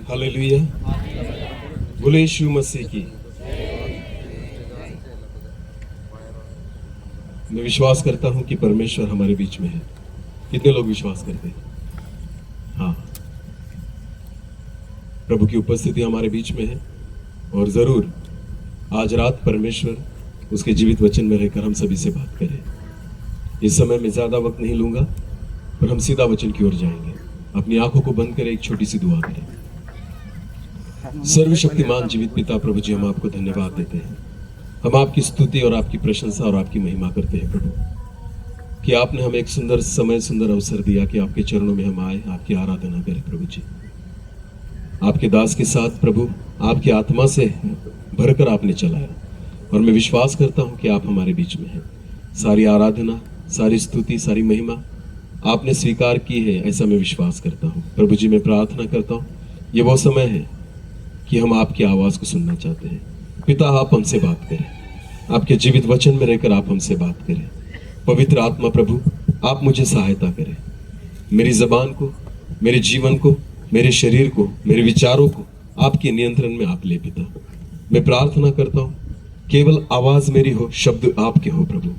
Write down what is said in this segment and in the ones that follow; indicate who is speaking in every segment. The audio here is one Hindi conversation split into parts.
Speaker 1: हालेलुया। बोले यीशु मसीह की। मैं विश्वास करता हूं कि परमेश्वर हमारे बीच में है। कितने लोग विश्वास करते हैं? हाँ, प्रभु की उपस्थिति हमारे बीच में है और जरूर आज रात परमेश्वर उसके जीवित वचन में रहकर हम सभी से बात करें। इस समय मैं ज्यादा वक्त नहीं लूंगा पर हम सीधा वचन की ओर जाएंगे। अपनी आंखों को बंद करें, एक छोटी सी दुआ करें। सर्वशक्तिमान जीवित पिता प्रभु जी, हम आपको धन्यवाद देते हैं। हम आपकी स्तुति और आपकी प्रशंसा और आपकी महिमा करते हैं प्रभु, कि आपने हमें एक सुंदर समय, सुंदर अवसर दिया कि आपके चरणों में हम आए, आपकी आराधना करें प्रभु जी। आपके दास के साथ प्रभु आपकी आत्मा से भरकर आपने चलाया और मैं विश्वास करता हूं कि आप हमारे बीच में हैं। सारी आराधना, सारी स्तुति, सारी महिमा आपने स्वीकार की है, ऐसा मैं विश्वास करता हूं प्रभु जी। मैं प्रार्थना करता हूं ये वो समय है कि हम आपकी आवाज को सुनना चाहते हैं। पिता, आप हमसे बात करें, आपके जीवित वचन में रहकर आप हमसे बात करें। पवित्र आत्मा प्रभु, आप मुझे सहायता करें। मेरी जबान को, मेरे जीवन को, मेरे शरीर को, मेरे विचारों को आपके नियंत्रण में आप ले पिता। मैं प्रार्थना करता हूं केवल आवाज मेरी हो, शब्द आपके हो प्रभु।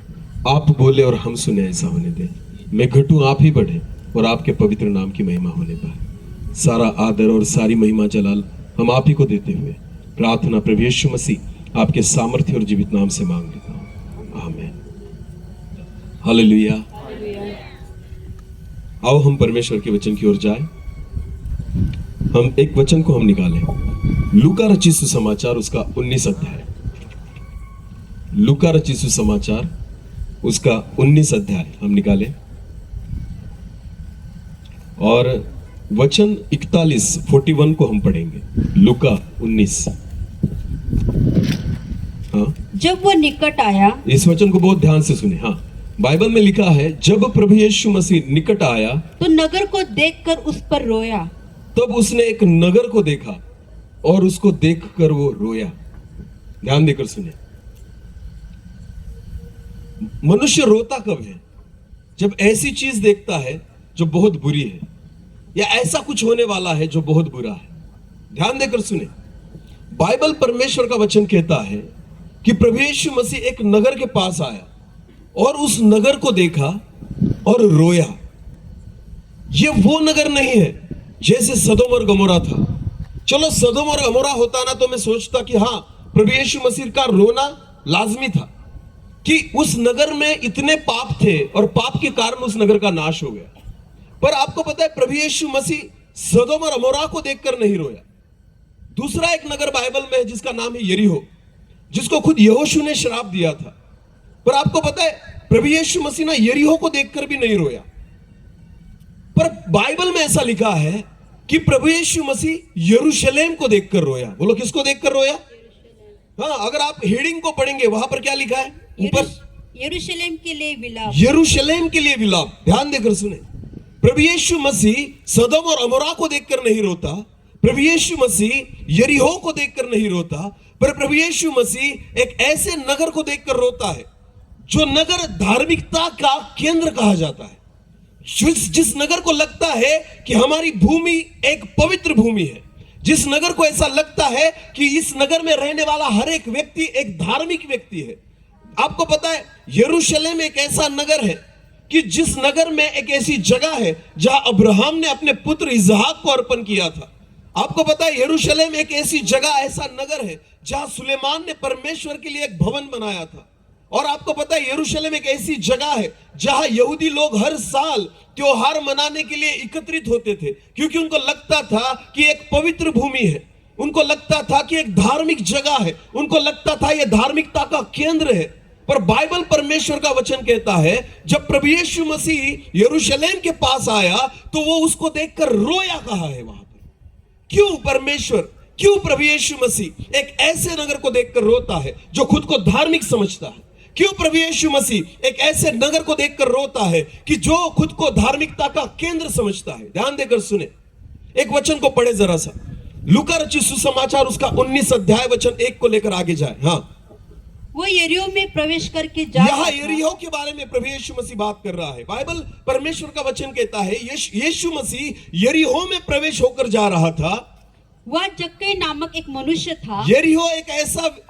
Speaker 1: आप बोले और हम सुने, ऐसा होने दें। मैं घटूं, आप ही बढ़े और आपके पवित्र नाम की महिमा होने पाए। सारा आदर और सारी महिमा जलाल हम आप ही को देते हुए प्रार्थना प्रभु यीशु मसीह आपके सामर्थ्य और जीवित नाम से मांग लेता हूं, आमीन। हालेलुया। आओ हम परमेश्वर के वचन की ओर जाए। हम एक वचन को हम निकालें। लूका रचित सुसमाचार उसका 19 अध्याय। लूका रचित सुसमाचार उसका 19 अध्याय हम निकालें और वचन 41 को हम पढ़ेंगे। लूका 19। हाँ,
Speaker 2: जब वो निकट आया,
Speaker 1: इस वचन को बहुत ध्यान से सुने। हाँ, बाइबल में लिखा है जब प्रभु यीशु मसीह निकट आया
Speaker 2: तो नगर को देखकर उस पर रोया।
Speaker 1: तब उसने एक नगर को देखा और उसको देखकर वो रोया। ध्यान देकर सुने। मनुष्य रोता कब है? जब ऐसी चीज देखता है जो बहुत बुरी है या ऐसा कुछ होने वाला है जो बहुत बुरा है। ध्यान देकर सुने। बाइबल परमेश्वर का वचन कहता है कि प्रभु यीशु मसीह एक नगर के पास आया और उस नगर को देखा और रोया। यह वो नगर नहीं है जैसे सदोम और गमोरा था। चलो सदोम और गमोरा होता ना तो मैं सोचता कि हाँ, प्रभु यीशु मसीह का रोना लाजमी था कि उस नगर में इतने पाप थे और पाप के कारण उस नगर का नाश हो गया। पर आपको पता है प्रभु यीशु मसीह सदोम और गमोरा को देखकर नहीं रोया। दूसरा एक नगर बाइबल में है जिसका नाम है यरीहो, जिसको खुद यहोशू ने श्राप दिया था। पर आपको पता है प्रभु यीशु मसीह ना यरीहो को देखकर भी नहीं रोया। पर बाइबल में ऐसा लिखा है कि प्रभु यीशु मसीह यरूशलेम को देखकर रोया। बोलो, किसको देखकर रोया? हाँ, अगर आप हेडिंग को पढ़ेंगे वहां पर क्या लिखा है ऊपर?
Speaker 2: यरूशलेम के लिए विलाप।
Speaker 1: यरूशलेम के लिए विलाप। ध्यान देकर सुने। प्रभु यीशु मसीह सदोम और गमोरा को देखकर नहीं रोता, प्रभु यीशु मसीह यरीहो को देखकर नहीं रोता, पर प्रभु यीशु मसीह एक ऐसे नगर को देखकर रोता है जो नगर धार्मिकता का केंद्र कहा जाता है। जिस नगर को लगता है कि हमारी भूमि एक पवित्र भूमि है, जिस नगर को ऐसा लगता है कि इस नगर में रहने वाला हर एक व्यक्ति एक धार्मिक व्यक्ति है। आपको पता है यरूशलेम एक ऐसा नगर है कि जिस नगर में एक ऐसी जगह है जहां अब्राहम ने अपने पुत्र इसहाक को अर्पण किया था। आपको पता है यरूशलेम एक ऐसी जगह, ऐसा नगर है जहां सुलेमान ने परमेश्वर के लिए एक भवन बनाया था। और आपको पता है यरूशलेम एक ऐसी जगह है जहां यहूदी लोग हर साल त्योहार मनाने के लिए एकत्रित होते थे, क्योंकि उनको लगता था कि एक पवित्र भूमि है, उनको लगता था कि एक धार्मिक जगह है, उनको लगता था यह धार्मिकता का केंद्र है। पर बाइबल परमेश्वर का वचन कहता है जब प्रभु यीशु मसीह यरूशलेम के पास आया तो वो उसको देखकर रोया कहा है वहां पर। क्यों परमेश्वर, क्यों प्रभु यीशु मसीह एक ऐसे नगर को देखकर रोता है जो खुद को धार्मिक समझता है? क्यों प्रभु यीशु मसीह एक ऐसे नगर को देखकर रोता है कि जो खुद को धार्मिकता का केंद्र समझता है? ध्यान देकर सुने। एक वचन को पढ़े जरा सा। लूका रचित सुसमाचार उसका 19 अध्याय वचन 1 को लेकर आगे जाए। हाँ,
Speaker 2: वो यरीहो में प्रवेश करके जा
Speaker 1: यहाँ यरीहो के बारे में प्रभु यीशु मसीह बात कर रहा है। बाइबल परमेश्वर का वचन कहता है यीशु मसीह यरीहो में प्रवेश होकर जा रहा था
Speaker 2: वह जक्कई नामक एक मनुष्य था
Speaker 1: यरीहो एक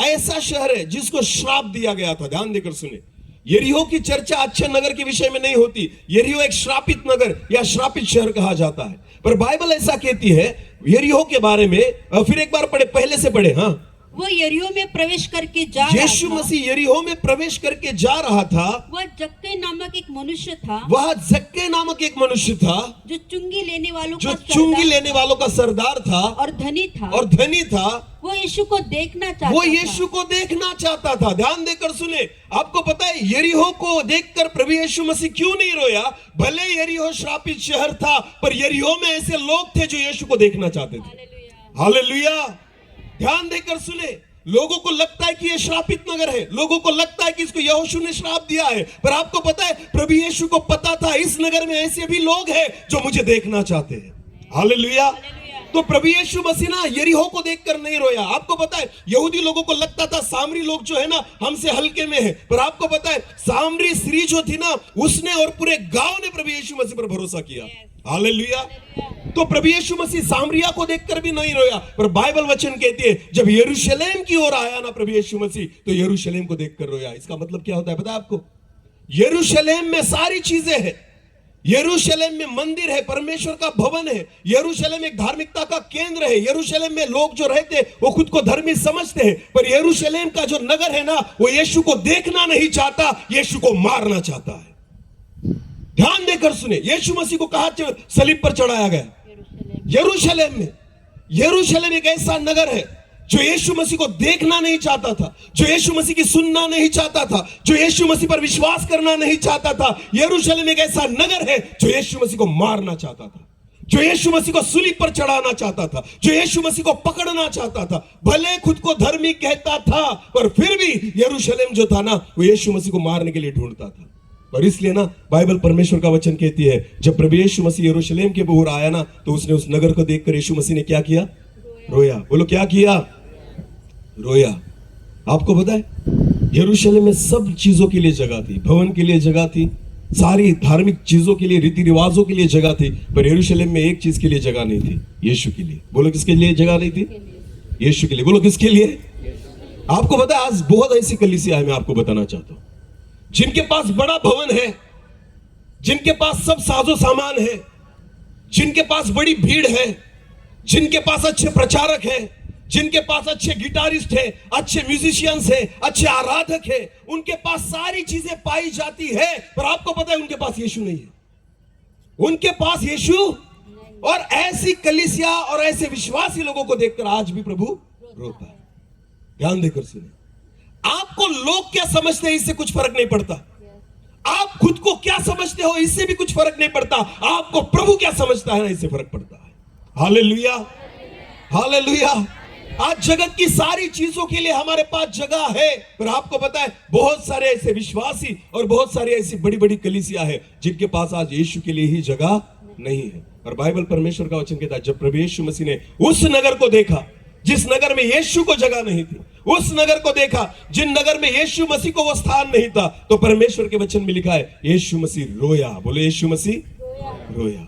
Speaker 1: ऐसा शहर है जिसको श्राप दिया गया था। ध्यान देकर सुने, यरीहो की चर्चा अच्छे नगर के विषय में नहीं होती। यरीहो एक श्रापित नगर या श्रापित शहर कहा जाता है, पर बाइबल ऐसा कहती है यरीहो के बारे में। फिर एक बार पढ़े, पहले से पढ़े। हाँ,
Speaker 2: वो यरीहो में प्रवेश करके जा रहा
Speaker 1: यीशु
Speaker 2: था।
Speaker 1: मसीह यरीहो में प्रवेश करके जा रहा था।
Speaker 2: वह जक्कई नामक एक मनुष्य था
Speaker 1: वह जक्के नामक एक मनुष्य था
Speaker 2: जो चुंगी लेने वालों
Speaker 1: जो
Speaker 2: का
Speaker 1: चुंगी
Speaker 2: सरदार
Speaker 1: लेने वालों का सरदार था
Speaker 2: और धनी था।
Speaker 1: और धनी था।
Speaker 2: वो यीशु को देखना चाहता
Speaker 1: वो
Speaker 2: था।
Speaker 1: यीशु को देखना चाहता था। ध्यान देकर सुने, आपको पता है यरीहो को देखकर प्रभु यीशु मसीह क्यों नहीं रोया? भले यरीहो श्रापित शहर था, पर यरीहो में ऐसे लोग थे जो यीशु को देखना चाहते थे। हालेलुया। ध्यान देकर सुने, लोगों को लगता है कि यह श्रापित नगर है, लोगों को लगता है कि इसको यहोशू ने श्राप दिया है, पर आपको पता है प्रभु यीशु को पता था इस नगर में ऐसे भी लोग हैं जो मुझे देखना चाहते हैं। हालेलुया। तो प्रभु यीशु मसीह ना यरीहो को देखकर नहीं रोया। आपको पता है यहूदी लोगों को लगता था सामरी लोग जो है ना हमसे हल्के में है, पर आपको पता है सामरी स्त्री जो थी ना उसने और पूरे गांव ने प्रभु यीशु मसीह पर भरोसा किया। हालेलुया। तो प्रभु यीशु मसीह सामरिया को देखकर भी नहीं रोया, पर बाइबल वचन कहती है जब यरूशलेम की ओर आया ना प्रभु यीशु मसीह तो यरूशलेम को देखकर रोया। इसका मतलब क्या होता है पता है आपको? यरूशलेम में सारी चीजें हैं। यरूशलेम में मंदिर है, परमेश्वर का भवन है। यरूशलेम एक धार्मिकता का केंद्र है। यरूशलेम में लोग जो रहते हैं वो खुद को धर्मी समझते हैं, पर यरूशलेम का जो नगर है ना वो यीशु को देखना नहीं चाहता, यीशु को मारना चाहता है। ध्यान देकर सुने, यीशु मसीह को कहां सलीब पर चढ़ाया गया? यरूशलेम में। यरूशलेम एक ऐसा नगर है जो यीशु मसीह को देखना नहीं चाहता था, जो यीशु मसीह की सुनना नहीं चाहता था, जो यीशु मसीह पर विश्वास करना नहीं चाहता था। यरूशलेम एक ऐसा नगर है जो यीशु मसीह को मारना चाहता था, जो यीशु मसीह को सूली पर चढ़ाना चाहता था, जो यीशु मसीह को पकड़ना चाहता था। भले खुद को धर्मी कहता था, पर फिर भी यरूशलेम जो था ना वो यीशु मसीह को मारने के लिए ढूंढता था। और इसलिए ना बाइबल परमेश्वर का वचन कहती है जब प्रभु यीशु मसीह यरूशलेम के ओर आया ना तो उसने उस नगर को देखकर यीशु मसीह ने क्या किया? रोया। बोलो क्या किया? रोया। आपको पता है यरूशलेम में सब चीजों के लिए जगह थी, भवन के लिए जगह थी, सारी धार्मिक चीजों के लिए, रीति रिवाजों के लिए जगह थी, पर यरूशलेम में एक चीज के लिए जगह नहीं थी, यीशु के लिए। बोलो किसके लिए जगह नहीं थी? यीशु के लिए। बोलो किसके लिए? आपको पता है आज बहुत ऐसी कलीसिया है, मैं आपको बताना चाहता हूं, जिनके पास बड़ा भवन है, जिनके पास सब साजो सामान है, जिनके पास बड़ी भीड़ है, जिनके पास अच्छे प्रचारक हैं, जिनके पास अच्छे गिटारिस्ट हैं, अच्छे म्यूजिशियंस हैं, अच्छे आराधक हैं, उनके पास सारी चीजें पाई जाती है, पर आपको पता है उनके पास यीशु नहीं है। उनके पास यीशु, और ऐसी कलीसिया और ऐसे विश्वासी लोगों को देखकर आज भी प्रभु रोता है। ध्यान देकर सुनिए, आपको लोग क्या समझते हैं इससे कुछ फर्क नहीं पड़ता, आप खुद को क्या समझते हो इससे भी कुछ फर्क नहीं पड़ता, आपको प्रभु क्या समझता है ना इससे फर्क पड़ता है। Hallelujah, hallelujah. आज जगत की सारी चीजों के लिए हमारे पास जगह है, पर आपको पता है बहुत सारे ऐसे विश्वासी और बहुत सारी ऐसी बड़ी बड़ी कलीसिया है जिनके पास आज यीशु के लिए ही जगह नहीं है। और बाइबल परमेश्वर का वचन कहता है जब प्रभु यीशु मसीह ने उस नगर को देखा जिस नगर में यीशु को जगह नहीं थी, उस नगर को देखा जिन नगर में यीशु मसीह को वो स्थान नहीं था, तो परमेश्वर के वचन में लिखा है यीशु मसीह रोया। बोले यीशु मसीह रोया।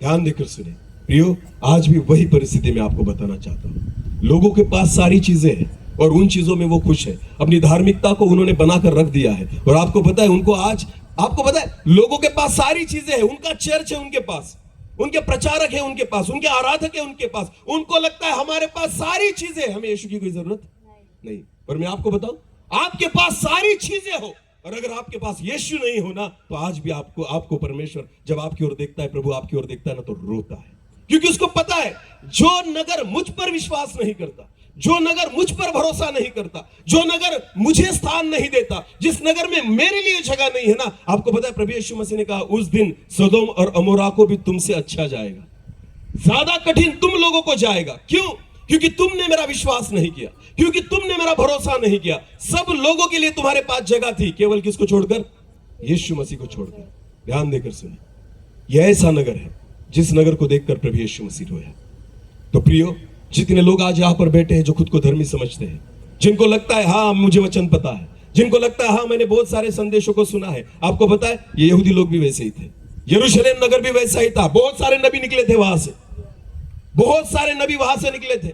Speaker 1: ध्यान देकर सुने प्रियो, आज भी वही परिस्थिति में आपको बताना चाहता हूं। लोगों के पास सारी चीजें हैं और उन चीजों में वो खुश है, अपनी धार्मिकता को उन्होंने बनाकर रख दिया है। और आपको पता है उनको आज, आपको पता है लोगों के पास सारी चीजें हैं, उनका चर्च है उनके पास, उनके प्रचारक है उनके पास, उनके आराधक है उनके पास, उनको लगता है हमारे पास सारी चीजें, हमें यीशु की कोई जरूरत नहीं। पर मैं आपको बताऊं, आपके पास सारी चीजें हो और अगर आपके पास यीशु नहीं होना तो आज भी आपको परमेश्वर जब आपकी ओर देखता है, प्रभु आपकी ओर देखता है ना, तो रोता है, क्योंकि उसको पता है जो नगर मुझ पर विश्वास नहीं करता, जो नगर मुझ पर भरोसा नहीं करता, जो नगर मुझे स्थान नहीं देता, जिस नगर में मेरे लिए जगह नहीं है ना, आपको पता है प्रभु यीशु मसीह ने कहा उस दिन सदोम और अमोरा को भी तुमसे अच्छा जाएगा, ज्यादा कठिन तुम लोगों को जाएगा। क्यों? क्योंकि तुमने मेरा विश्वास नहीं किया, क्योंकि तुमने मेरा भरोसा नहीं किया। सब लोगों के लिए तुम्हारे पास जगह थी, केवल किसको छोड़कर? यीशु मसीह को छोड़कर। ध्यान देकर सुनिए, यह ऐसा नगर है जिस नगर को देखकर प्रभु यीशु मसीह रोया। तो प्रियो, जितने लोग आज यहां पर बैठे हैं जो खुद को धर्मी समझते हैं, जिनको लगता है हाँ मुझे वचन पता है, जिनको लगता है हाँ मैंने बहुत सारे संदेशों को सुना है, आपको पता है ये यहूदी लोग भी वैसे ही थे, यरूशलेम नगर भी वैसा ही था, बहुत सारे नबी निकले थे वहां से, बहुत सारे नबी वहां से निकले थे,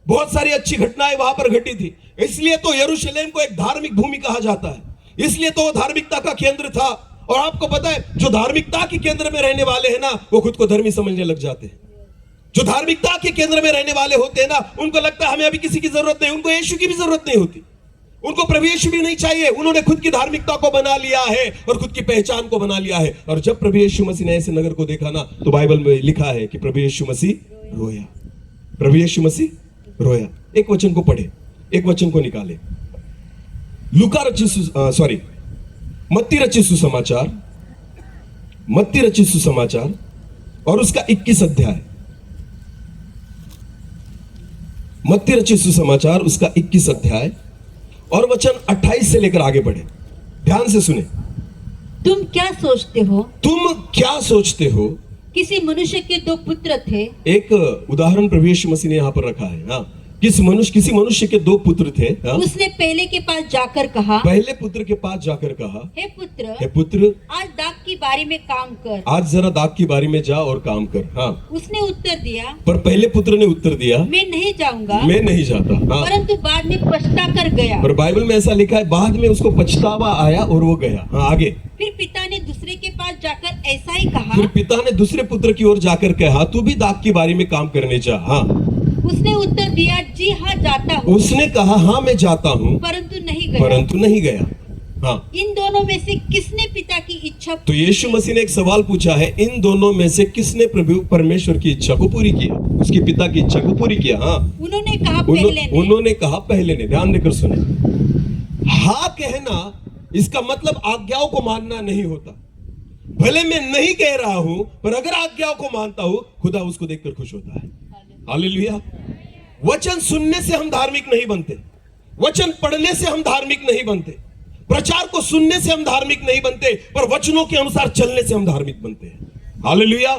Speaker 1: बहुत सारी अच्छी घटनाएं वहां पर घटी थी। इसलिए तो यरूशलेम को एक धार्मिक भूमि कहा जाता है, इसलिए तो वो धार्मिकता का केंद्र था। और आपको पता है, जो धार्मिकता के केंद्र में रहने वाले हैं ना, वो खुद को धर्मी समझने लग जाते हैं। जो धार्मिकता के केंद्र में रहने वाले होते हैं ना, उनको लगता है हमें अभी किसी की जरूरत नहीं, उनको यीशु की भी जरूरत नहीं होती, उनको प्रभु यीशु भी नहीं चाहिए। उन्होंने खुद की धार्मिकता को बना लिया है और खुद की पहचान को बना लिया है। और जब प्रभु यीशु मसीह ने ऐसे नगर को देखा ना, तो बाइबल में लिखा है कि प्रभु यीशु मसीह रोया। प्रभु यीशु मसीह रोया। एक वचन को पढ़े, एक वचन को निकाले। मत्ती रचित सुसमाचार, मत्ती रचित सुसमाचार और उसका 21 अध्याय, मत्ती रचित सुसमाचार उसका 21 अध्याय और वचन 28 से लेकर आगे बढ़े। ध्यान से सुने।
Speaker 2: तुम क्या सोचते हो?
Speaker 1: तुम क्या सोचते हो?
Speaker 2: किसी मनुष्य के 2 पुत्र थे।
Speaker 1: एक उदाहरण प्रभु यीशु मसीह ने यहां पर रखा है। हाँ, किसी मनुष्य के 2 पुत्र थे। हाँ?
Speaker 2: उसने पहले के पास जाकर कहा,
Speaker 1: पहले पुत्र के पास जाकर कहा,
Speaker 2: हे
Speaker 1: हे पुत्र,
Speaker 2: आज दाख की बारी में काम कर।
Speaker 1: आज जरा दाख की बारी में जा और काम कर। हाँ,
Speaker 2: उसने उत्तर दिया,
Speaker 1: पर पहले पुत्र ने उत्तर दिया,
Speaker 2: मैं नहीं जाऊंगा,
Speaker 1: मैं नहीं जाता। हाँ,
Speaker 2: परंतु बाद में पछता कर गया।
Speaker 1: पर बाइबल में ऐसा लिखा है, बाद में उसको पछतावा आया और वो गया। हाँ, आगे।
Speaker 2: फिर पिता ने दूसरे के पास जाकर ऐसा ही कहा।
Speaker 1: फिर पिता ने दूसरे पुत्र की ओर जाकर कहा, तू भी दाख की बारी में काम करने जा। हाँ,
Speaker 2: उसने उत्तर दिया, जी हाँ जाता हूँ।
Speaker 1: उसने कहा, हाँ मैं जाता हूँ,
Speaker 2: परंतु नहीं गया।
Speaker 1: हाँ,
Speaker 2: इन दोनों में से किसने पिता की इच्छा?
Speaker 1: तो यीशु मसीह ने एक सवाल पूछा है, इन दोनों में से किसने प्रभु परमेश्वर की इच्छा को पूरी किया, उसकी पिता की इच्छा को पूरी किया? हाँ,
Speaker 2: उन्होंने कहा पहले ने।
Speaker 1: उन्होंने कहा पहले ने। ध्यान देकर सुने। हाँ कहना इसका मतलब आज्ञाओं को मानना नहीं होता। भले मैं नहीं कह रहा हूं, पर अगर आज्ञाओं को मानता हूं, खुदा उसको देखकर खुश होता है। हालेलुया। वचन सुनने से हम धार्मिक नहीं बनते, वचन पढ़ने से हम धार्मिक नहीं बनते, प्रचार को सुनने से हम धार्मिक नहीं बनते, पर वचनों के अनुसार चलने से हम धार्मिक बनते हैं। हालेलुया।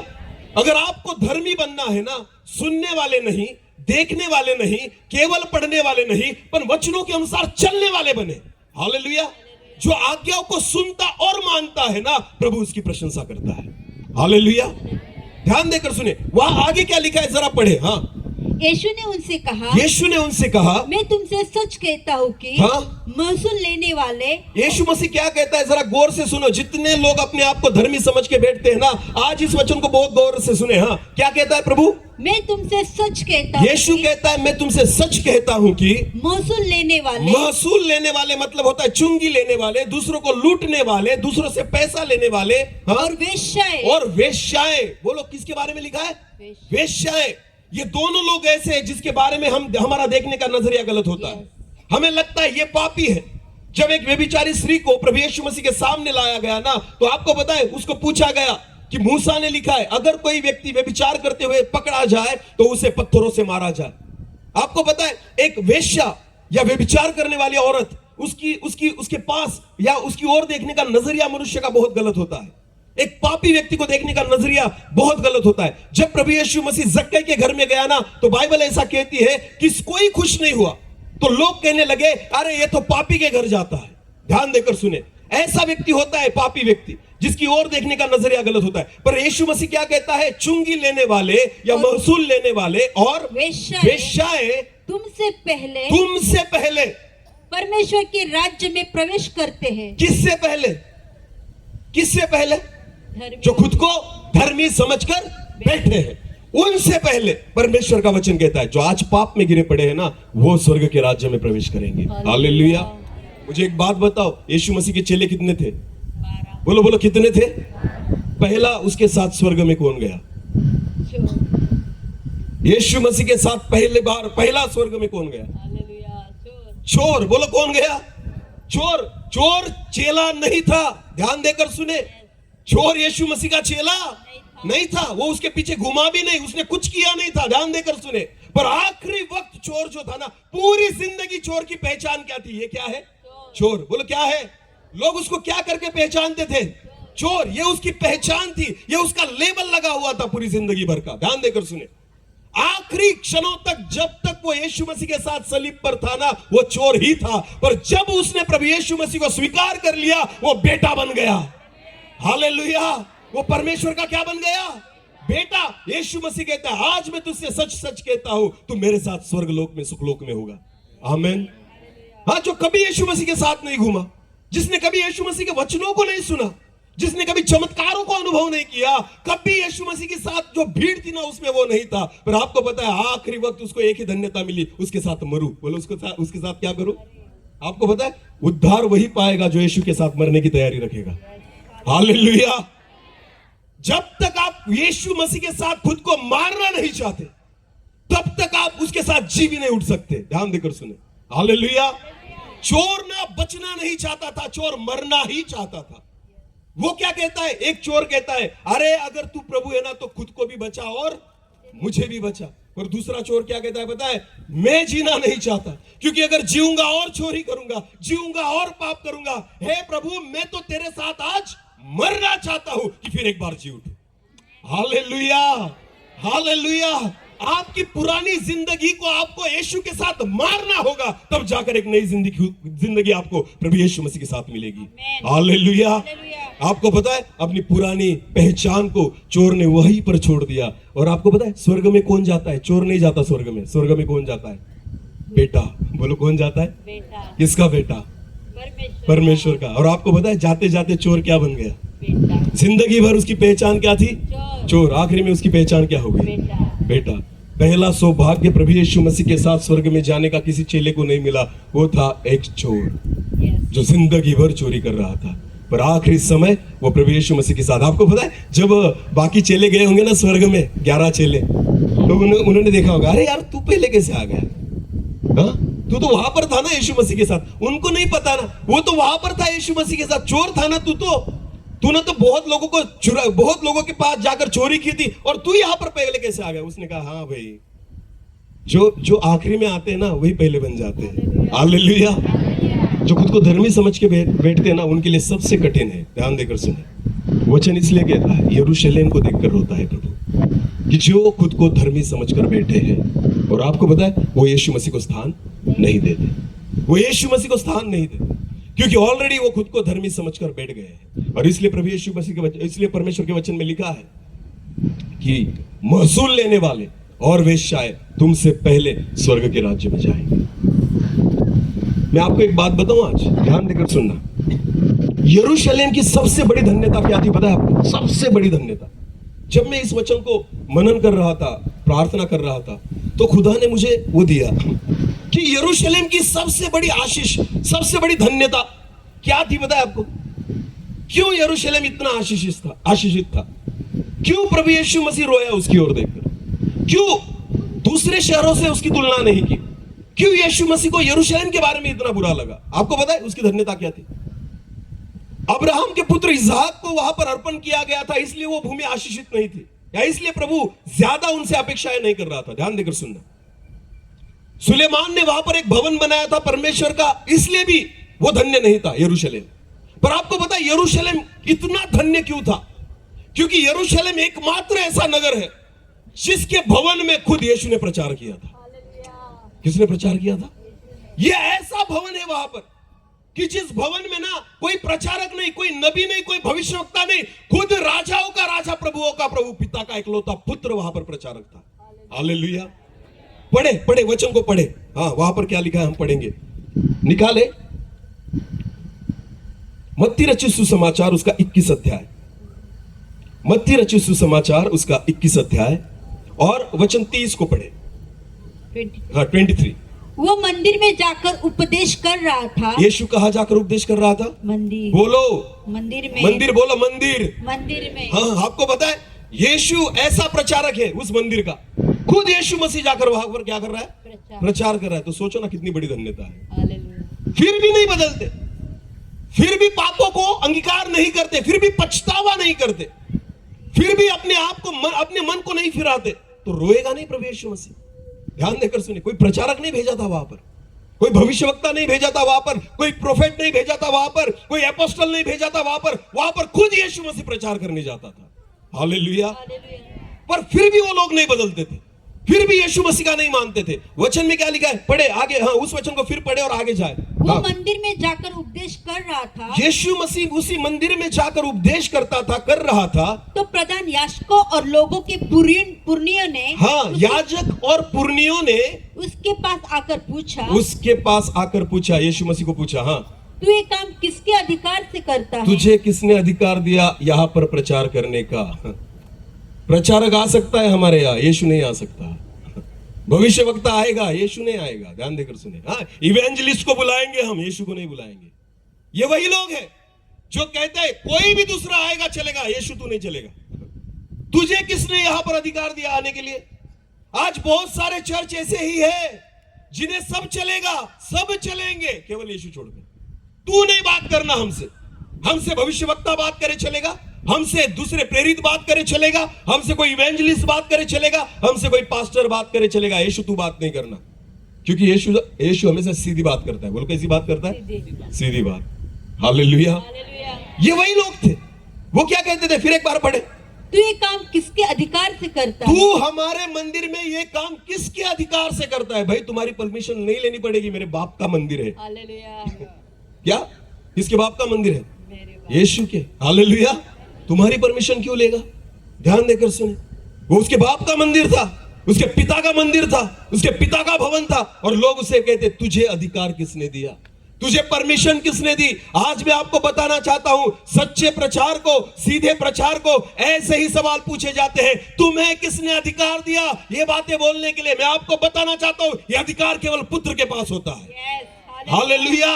Speaker 1: अगर आपको धर्मी बनना है ना, सुनने वाले नहीं, देखने वाले नहीं, केवल पढ़ने वाले नहीं, पर वचनों के अनुसार चलने वाले बने। हालेलुया। जो आज्ञाओं को सुनता और मानता है ना, प्रभु उसकी प्रशंसा करता है। हालेलुया। ध्यान देकर सुने, वहां आगे क्या लिखा है, जरा पढ़े। हाँ,
Speaker 2: यीशु ने उनसे कहा, मैं तुमसे सच कहता हूँ कि
Speaker 1: हाँ?
Speaker 2: महसूल लेने वाले।
Speaker 1: यीशु मसीह क्या कहता है, जरा गौर से सुनो। जितने लोग अपने आप को धर्मी समझ के बैठते हैं ना, आज इस वचन को बहुत गौर से सुने। हाँ, क्या कहता है प्रभु?
Speaker 2: मैं तुमसे सच कहता हूँ।
Speaker 1: यीशु कहता है, मैं तुमसे सच कहता हूँ कि
Speaker 2: महसूल लेने वाले
Speaker 1: मतलब होता है चुंगी लेने वाले, दूसरों को लूटने वाले, दूसरों से पैसा लेने वाले, हाँ?
Speaker 2: और
Speaker 1: वेश्याएं। बोलो किसके बारे में लिखा है? वेश्याएं। ये दोनों लोग ऐसे हैं जिसके बारे में हमारा देखने का नजरिया गलत होता है। हमें लगता है ये पापी है। जब एक व्यभिचारी स्त्री को प्रभु यीशु मसीह के सामने लाया गया ना, तो आपको पता है उसको पूछा गया कि मूसा ने लिखा है, अगर कोई व्यक्ति व्यभिचार करते हुए पकड़ा जाए तो उसे पत्थरों से मारा जाए। आपको पता है, एक वेश्या या व्यभिचार करने वाली औरत, उसके पास या उसकी ओर देखने का नजरिया मनुष्य का बहुत गलत होता है। एक पापी व्यक्ति को देखने का नजरिया बहुत गलत होता है। जब प्रभु यीशु मसीह जक्कै के घर में गया ना, तो बाइबल ऐसा कहती है कि कोई खुश नहीं हुआ, तो लोग कहने लगे, अरे ये तो पापी के घर जाता है। ध्यान देकर सुने, ऐसा व्यक्ति होता है पापी व्यक्ति, जिसकी ओर देखने का नजरिया गलत होता है। पर यीशु मसीह क्या कहता है? चुंगी लेने वाले या महसूल लेने वाले और वेश्याएं तुमसे पहले
Speaker 2: परमेश्वर के राज्य में प्रवेश करते हैं।
Speaker 1: किससे पहले? जो खुद को धर्मी समझकर बैठे हैं, उनसे पहले परमेश्वर का वचन कहता है, जो आज पाप में गिरे पड़े हैं ना, वो स्वर्ग के राज्य में प्रवेश करेंगे। हालेलुया। मुझे एक बात बताओ, यीशु मसीह के चेले कितने थे? बोलो कितने थे? पहला उसके साथ स्वर्ग में कौन गया? यीशु मसीह के साथ पहला स्वर्ग में कौन गया? चोर। बोलो कौन गया? चोर चेला नहीं था। ध्यान देकर सुने, चोर यीशु मसीह का चेला नहीं था। वो उसके पीछे घुमा भी नहीं, उसने कुछ किया नहीं था। ध्यान देकर सुने, पर आखिरी वक्त चोर जो था ना, पूरी जिंदगी चोर की पहचान क्या थी? ये क्या है? चोर। बोलो क्या है? लोग उसको क्या करके पहचानते थे? चोर। ये उसकी पहचान थी, ये उसका लेबल लगा हुआ था पूरी जिंदगी भर का। ध्यान देकर सुने, आखिरी क्षणों तक, जब तक वो यीशु मसीह के साथ सलीब पर था ना, वो चोर ही था। पर जब उसने प्रभु यीशु मसीह को स्वीकार कर लिया, वो बेटा बन गया। हालेलुया। वो परमेश्वर का क्या बन गया? बेटा यीशु मसीह कहता है आज मैं तुझसे सच सच कहता हूं तू मेरे साथ स्वर्गलोक में सुखलोक में होगा। आमीन। हाँ, जो कभी यीशु मसीह के साथ नहीं घूमा, जिसने कभी यीशु मसीह के वचनों को नहीं सुना, जिसने कभी चमत्कारों को अनुभव नहीं किया, कभी यीशु मसीह के साथ जो भीड़ थी ना उसमें वो नहीं था, पर आपको पता है आखिरी वक्त उसको एक ही धन्यता मिली, उसके साथ मरूं। बोलो उसके साथ क्या करूं? आपको पता है उद्धार वही पाएगा जो यीशु के साथ मरने की तैयारी रखेगा। हालेलुया। जब तक आप यीशु मसीह के साथ खुद को मारना नहीं चाहते तब तक आप उसके साथ जी भी नहीं उठ सकते। ध्यान देकर सुने। हालेलुया। चोर ना बचना नहीं चाहता था, चोर मरना ही चाहता था। वो क्या कहता है? एक चोर कहता है अरे अगर तू प्रभु है ना तो खुद को भी बचा और मुझे भी बचा। और दूसरा चोर क्या कहता है पता है? मैं जीना नहीं चाहता, क्योंकि अगर जीऊंगा और चोरी करूंगा, जीऊंगा और पाप करूंगा। हे प्रभु मैं तो तेरे साथ आज मरना चाहता हूं कि फिर एक बार जी उठूं। Hallelujah, hallelujah. आपकी पुरानी जिंदगी को आपको यीशु के साथ मारना होगा, तब जाकर एक नई जिंदगी आपको प्रभु यीशु मसीह के साथ मिलेगी। हालेलुया। आपको पता है अपनी पुरानी पहचान को चोर ने वहीं पर छोड़ दिया। और आपको पता है स्वर्ग में कौन जाता है? चोर नहीं जाता स्वर्ग में। स्वर्ग में कौन जाता है? बेटा। बोलो कौन जाता है?
Speaker 2: बेटा।
Speaker 1: किसका बेटा? परमेश्वर का। और आपको पता है जाते जाते चोर क्या बन गया?
Speaker 2: बेटा।
Speaker 1: जिंदगी भर उसकी पहचान क्या थी? चोर। आखिरी में उसकी पहचान क्या हो गई? बेटा। पहला सौभाग्य प्रभु यीशु मसीह के साथ स्वर्ग में जाने का किसी चेले को नहीं मिला, वो था एक चोर जो जिंदगी भर चोरी कर रहा था, पर आखिरी समय वो प्रभु यीशु मसीह के साथ। आपको पता है जब बाकी चेले गए होंगे ना स्वर्ग में, 11 चेले, तो उन्होंने देखा होगा अरे यार तू पहले कैसे आ गया? हाँ, तू तो वहां पर था ना यीशु मसीह के साथ। उनको नहीं पता ना, वो तो वहां पर था यीशु मसीह के साथ। चोर था ना तूने तो बहुत लोगों के पास जाकर चोरी की थी, और तू यहाँ पर पहले कैसे आ गया? उसने कहा हाँ भाई, जो आखिरी में आते हैं ना वही पहले बन जाते हैं। हालेलुया। जो खुद को धर्मी समझ के बैठते हैं ना उनके लिए सबसे कठिन है। ध्यान देकर सुने। वचन इसलिए कहता है यरूशलेम को देखकर रोता है प्रभु, कि जो खुद को धर्मी समझकर बैठे हैं, और आपको पता है वो यीशु मसीह को स्थान नहीं देते। वो यीशु मसीह को स्थान नहीं देते, क्योंकि ऑलरेडी वो खुद को धर्मी समझकर बैठ गए हैं। और इसलिए प्रभु यीशु मसीह के वचन, इसलिए परमेश्वर के वचन में लिखा है कि महसूल लेने वाले और वेश्याएं तुमसे पहले स्वर्ग के राज्य में जाएंगे। मैं आपको एक बात बताऊं, आज ध्यान देकर सुनना। यरूशलेम की सबसे बड़ी धन्यता क्या थी पता है आपको? सबसे बड़ी धन्यता, जब मैं इस वचन को मनन कर रहा था, प्रार्थना कर रहा था, तो खुदा ने मुझे वो दिया कि यरूशलेम की सबसे बड़ी आशीष, सबसे बड़ी धन्यता क्या थी पता है आपको? क्यों यरूशलेम इतना आशीषित था? क्यों प्रभु यीशु मसीह रोया उसकी ओर देखकर? क्यों दूसरे शहरों से उसकी तुलना नहीं की? क्यों यीशु मसीह को यरूशलेम के बारे में इतना बुरा लगा? आपको पता है उसकी धन्यता क्या थी? अब्राहम के पुत्र इसहाक को वहां पर अर्पण किया गया था, इसलिए वो भूमि आशीषित नहीं थी, या इसलिए प्रभु ज्यादा उनसे अपेक्षाएं नहीं कर रहा था। ध्यान देकर सुनना। सुलेमान ने वहां पर एक भवन बनाया था परमेश्वर का, इसलिए भी वो धन्य नहीं था यरूशलेम। पर आपको पता है यरूशलेम इतना धन्य क्यों था? क्योंकि यरूशलेम एकमात्र ऐसा नगर है जिसके भवन में खुद यीशु ने प्रचार किया था। किसने प्रचार किया था? यह ऐसा भवन है वहां पर कि जिस भवन में ना कोई प्रचारक नहीं, कोई नबी नहीं, कोई भविष्यवक्ता नहीं, खुद राजाओं का राजा, प्रभुओं का प्रभु, पिता का इकलौता पुत्र वहां पर प्रचारक था। हालेलुया। पढ़े वचन को पढ़े। हाँ, वहां पर क्या लिखा है हम पढ़ेंगे। निकाले मत्ती रचित सुसमाचार उसका 21 अध्याय। मत्ती रचित सुसमाचार उसका 21 अध्याय और वचन 30 को पढ़े। 23।
Speaker 2: वो मंदिर में जाकर उपदेश कर रहा था।
Speaker 1: यीशु कहाँ जाकर उपदेश कर रहा था?
Speaker 2: मंदिर।
Speaker 1: बोलो
Speaker 2: मंदिर में।
Speaker 1: मंदिर बोलो मंदिर।
Speaker 2: मंदिर में।
Speaker 1: हाँ, आपको पता है यीशु ऐसा प्रचारक है उस मंदिर का। खुद यीशु मसीह जाकर वहां पर क्या कर रहा है? प्रचार कर रहा है। तो सोचो ना कितनी बड़ी धन्यता है।
Speaker 2: हालेलुया।
Speaker 1: फिर भी नहीं बदलते, फिर भी पापों को अंगीकार नहीं करते, फिर भी पछतावा नहीं करते, फिर भी अपने आप को अपने मन को नहीं फिराते, तो रोएगा नहीं प्रभु यीशु मसीह? ध्यान देकर सुनिए। कोई प्रचारक नहीं भेजा था वहां पर, कोई भविष्यवक्ता नहीं भेजा था वहां पर, कोई प्रोफेट नहीं भेजा था वहां पर, कोई एपोस्टल नहीं भेजा था वहां पर खुद यीशु मसीह प्रचार करने जाता था। हालेलुया। पर फिर भी वो लोग नहीं बदलते थे, फिर भी यीशु मसीह का नहीं मानते थे। वचन में क्या लिखा है, पढ़े आगे, हाँ उस वचन को फिर पढ़े और आगे जाए।
Speaker 2: वो
Speaker 1: हाँ।
Speaker 2: मंदिर में जाकर उपदेश कर रहा था।
Speaker 1: यीशु मसीह उसी मंदिर में जाकर उपदेश करता था, कर रहा था।
Speaker 2: तो प्रधान याजकों और लोगों के पुरनियों ने,
Speaker 1: हाँ, याजक और पुरनियों ने
Speaker 2: उसके पास आकर पूछा,
Speaker 1: यीशु मसीह को पूछा, हाँ
Speaker 2: तू ये काम किसके अधिकार से करता है?
Speaker 1: तुझे किसने अधिकार दिया यहाँ पर प्रचार करने का? प्रचारक आ सकता है हमारे यहाँ, यीशु नहीं आ सकता। भविष्य वक्ता आएगा, यीशु नहीं आएगा। ध्यान देकर सुने। हाँ, इवेंजलिस्ट को बुलाएंगे हम, यीशु को नहीं बुलाएंगे। ये वही लोग हैं जो कहते हैं कोई भी दूसरा आएगा चलेगा, यीशु तू नहीं चलेगा। तुझे किसने यहां पर अधिकार दिया आने के लिए? आज बहुत सारे चर्च ऐसे ही है जिन्हें सब चलेगा, सब चलेंगे, केवल यीशु छोड़कर। तू नहीं बात करना हमसे भविष्यवक्ता बात करे चलेगा, हमसे दूसरे प्रेरित बात करे चलेगा, हमसे कोई इवेंजलिस्ट बात करे चलेगा, हमसे कोई पास्टर बात करे चलेगा, यीशु तू बात नहीं करना। क्योंकि यीशु हमेशा सीधी बात करता है। बोलो कैसी बात करता है? सीधी बात। हालेलुया। ये वही लोग थे, वो क्या कहते थे, फिर एक बार पढ़े,
Speaker 2: तू ये काम किसके अधिकार से करता है?
Speaker 1: तू हमारे मंदिर में ये काम किसके अधिकार से करता है? भाई तुम्हारी परमिशन नहीं लेनी पड़ेगी, मेरे बाप का मंदिर है। क्या किसके बाप का मंदिर है? यीशु के। हालेलुया। तुम्हारी परमिशन क्यों लेगा? ध्यान देकर सुने। वो उसके बाप का मंदिर था, उसके पिता का मंदिर था, उसके पिता का भवन था, और लोग उसे कहते तुझे अधिकार किसने दिया, तुझे परमिशन किसने दी? आज मैं आपको बताना चाहता हूं, सच्चे प्रचार को, सीधे प्रचार को ऐसे ही सवाल पूछे जाते हैं, तुम्हें किसने अधिकार दिया ये बातें बोलने के लिए? मैं आपको बताना चाहता हूं, यह अधिकार केवल पुत्र के पास होता है। हालेलुया।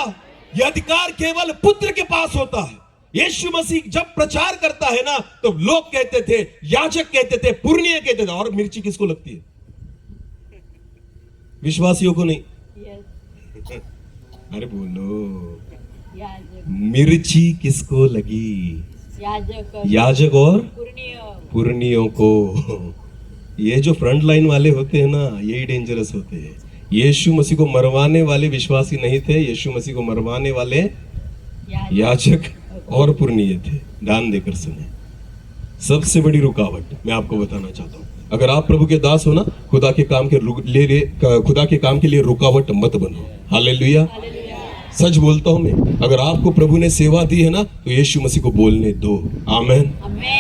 Speaker 1: यह अधिकार केवल पुत्र के पास होता है। यीशु मसीह जब प्रचार करता है ना, तो लोग कहते थे, याजक कहते थे, पुरनिय कहते थे, और मिर्ची किसको लगती है? विश्वासियों को नहीं। अरे बोलो, मिर्ची किसको लगी? याजक और पुरनियों को। ये जो फ्रंट लाइन वाले होते हैं ना, यही डेंजरस होते हैं। यीशु मसीह को मरवाने वाले विश्वासी नहीं थे, यीशु मसीह को मरवाने वाले याजक और पुरनिय थे। ध्यान देकर सुने। सबसे बड़ी रुकावट मैं आपको बताना चाहता हूं, अगर आप प्रभु के दास हो ना, खुदा के काम के लिए रुकावट मत बनो। हालेलुया। सच बोलता हूं मैं, अगर आपको प्रभु ने सेवा दी है ना, तो यीशु मसीह को बोलने दो। आमेन।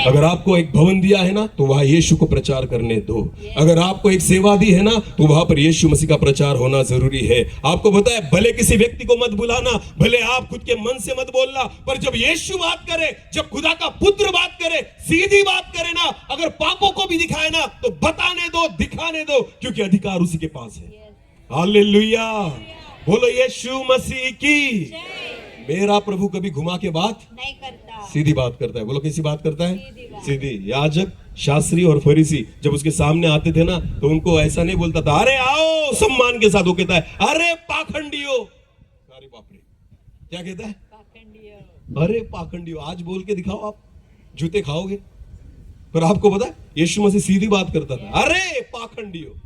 Speaker 1: अगर आपको एक भवन दिया है ना, तो वहां यीशु को प्रचार करने दो। अगर आपको एक सेवा दी है ना, तो वहां पर यीशु मसीह का प्रचार होना जरूरी है। आपको पता है, भले किसी व्यक्ति को मत बुलाना, भले आप खुद के मन से मत बोलना, पर जब यीशु बात करे, जब खुदा का पुत्र बात करे, सीधी बात करे ना, अगर पापों को भी दिखाए ना, तो बताने दो, दिखाने दो, क्योंकि अधिकार उसी के पास है। हालेलुया। बोलो यीशु मसीह की। मेरा प्रभु कभी घुमा के बात
Speaker 2: नहीं करता,
Speaker 1: सीधी बात करता है। बोलो कैसी बात करता है? सीधी। याजक, शास्त्री और फरीसी जब उसके सामने आते थे ना, तो उनको ऐसा नहीं बोलता था, अरे आओ, सम्मान के साथ। वो कहता है, अरे पाखंडियो। अरे बाप रे, क्या कहता है? अरे पाखंडियो। आज बोल के दिखाओ, आप जूते खाओगे। पर आपको पता है, यीशु मसीह सीधी बात करता था, अरे पाखंडियो।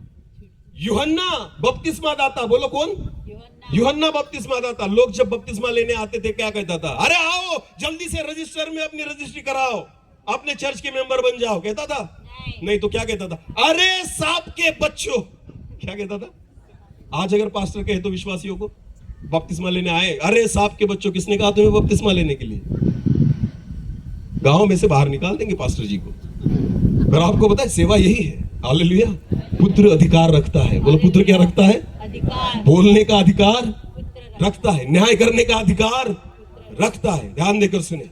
Speaker 1: यूहन्ना बपतिस्मा दाता, बोलो कौन? यूहन्ना बपतिस्मा दाता। लोग जब बपतिस्मा लेने आते थे, क्या कहता था? अरे आओ, जल्दी से रजिस्टर में अपनी रजिस्ट्री कराओ, अपने चर्च के मेंबर बन जाओ। कहता था? नहीं तो क्या कहता था? अरे सांप के बच्चों। क्या कहता था? आज अगर पास्टर कहे तो विश्वासियों को बपतिस्मा लेने आए, अरे सांप के बच्चों, किसने कहा तुम्हें बपतिस्मा लेने के लिए? गांव में से बाहर निकाल देंगे पास्टर जी को। पर आपको पता है, सेवा यही है। हालेलुया। पुत्र अधिकार रखता है। बोलो, पुत्र क्या रखता है?
Speaker 2: अधिकार।
Speaker 1: बोलने का अधिकार रखता है, न्याय करने का अधिकार रखता है। ध्यान देकर सुने।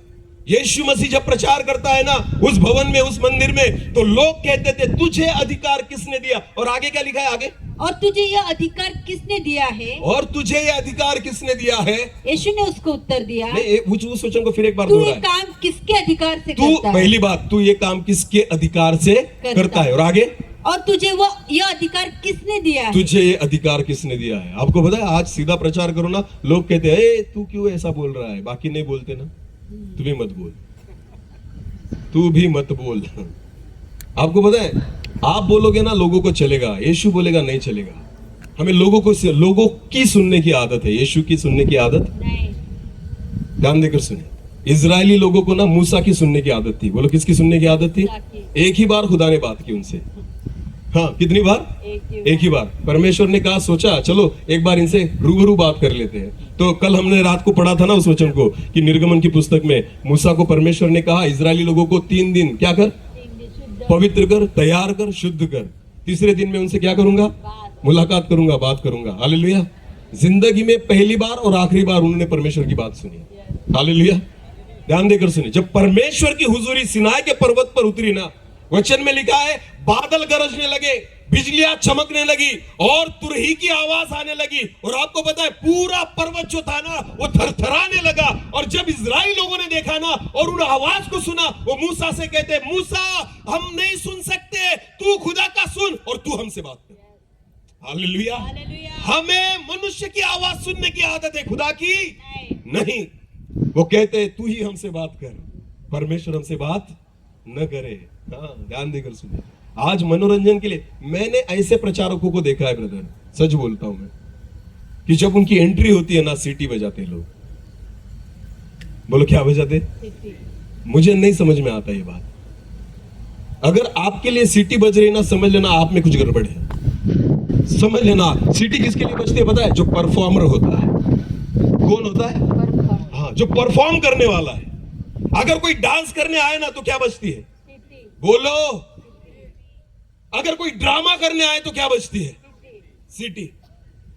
Speaker 1: यीशु मसीह जब प्रचार करता है ना, उस भवन में, उस मंदिर में, तो लोग कहते थे, तुझे अधिकार किसने दिया? और आगे क्या लिखा है? आगे,
Speaker 2: और तुझे यह अधिकार किसने दिया है?
Speaker 1: और तुझे यह अधिकार किसने दिया है?
Speaker 2: यीशु ने उसको उत्तर दिया,
Speaker 1: नहीं, उस वचन को फिर एक बार
Speaker 2: तू ये
Speaker 1: दोहराए।
Speaker 2: काम किसके अधिकार से
Speaker 1: तू,
Speaker 2: करता है?
Speaker 1: पहली बात, तू ये काम किसके अधिकार से करता है? और आगे,
Speaker 2: और तुझे वो यह अधिकार किसने दिया है?
Speaker 1: तुझे ये अधिकार किसने दिया है? आपको पता है, आज सीधा प्रचार करो ना, लोग कहते हैं, ए तू क्यों ऐसा बोल रहा है? बाकी नहीं बोलते ना, तू भी मत बोल, तू भी मत बोल। आपको पता है, आप बोलोगे ना, लोगों को चलेगा, यीशु बोलेगा नहीं चलेगा। हमें लोगों की सुनने की आदत है, यीशु की सुनने की आदत
Speaker 2: नहीं।
Speaker 1: ध्यान देकर सुने। इजरायली लोगों को ना मूसा की सुनने की आदत थी। बोलो, किसकी सुनने की आदत थी? एक ही बार खुदा ने बात की उनसे। हाँ, कितनी बार? एक ही बार। परमेश्वर ने कहा, सोचा चलो एक बार इनसे रूबरू बात कर लेते हैं। तो कल हमने रात को पढ़ा था ना उस वचन को कि निर्गमन की पुस्तक में मूसा को परमेश्वर ने कहा, इजरायली लोगों को 3 दिन क्या कर? पवित्र कर, तैयार कर, शुद्ध कर। तीसरे दिन में उनसे क्या करूंगा? मुलाकात करूंगा, बात करूंगा। हालेलुया। जिंदगी में पहली बार और आखिरी बार उन्होंने परमेश्वर की बात सुनी। हालेलुया। ध्यान देकर सुनिए। जब परमेश्वर की हुजूरी सिनाई के पर्वत पर उतरी ना, वचन में लिखा है बादल गरजने लगे, बिजलियां चमकने लगी और तुरही की आवाज आने लगी। और आपको पता है पूरा पर्वत जो था ना वो थरथराने लगा। और जब इजराइल लोगों ने देखा ना और उन आवाज को सुना, वो मूसा से कहते, मूसा हम नहीं सुन सकते, तू खुदा का सुन और तू हमसे बात कर। हालेलुया। हमें मनुष्य की आवाज सुनने की आदत है, खुदा की नहीं। वो कहते तू ही हमसे बात कर, परमेश्वर हमसे बात न करे। हाँ, ध्यान देकर सुनिए। आज मनोरंजन के लिए मैंने ऐसे प्रचारकों को देखा है ब्रदर, सच बोलता हूं मैं, कि जब उनकी एंट्री होती है ना, सीटी बजाते लोग। बोलो क्या बजाते? मुझे नहीं समझ में आता ये बात। अगर आपके लिए सीटी बज रही ना, समझ लेना आप में कुछ गड़बड़ है। समझ लेना। सीटी किसके लिए बजती है पता है? जो परफॉर्मर होता है। कौन होता है? हाँ, जो परफॉर्म करने वाला है। अगर कोई डांस करने आए ना तो क्या बजती है? बोलो। अगर कोई ड्रामा करने आए तो क्या बजती है? सीटी।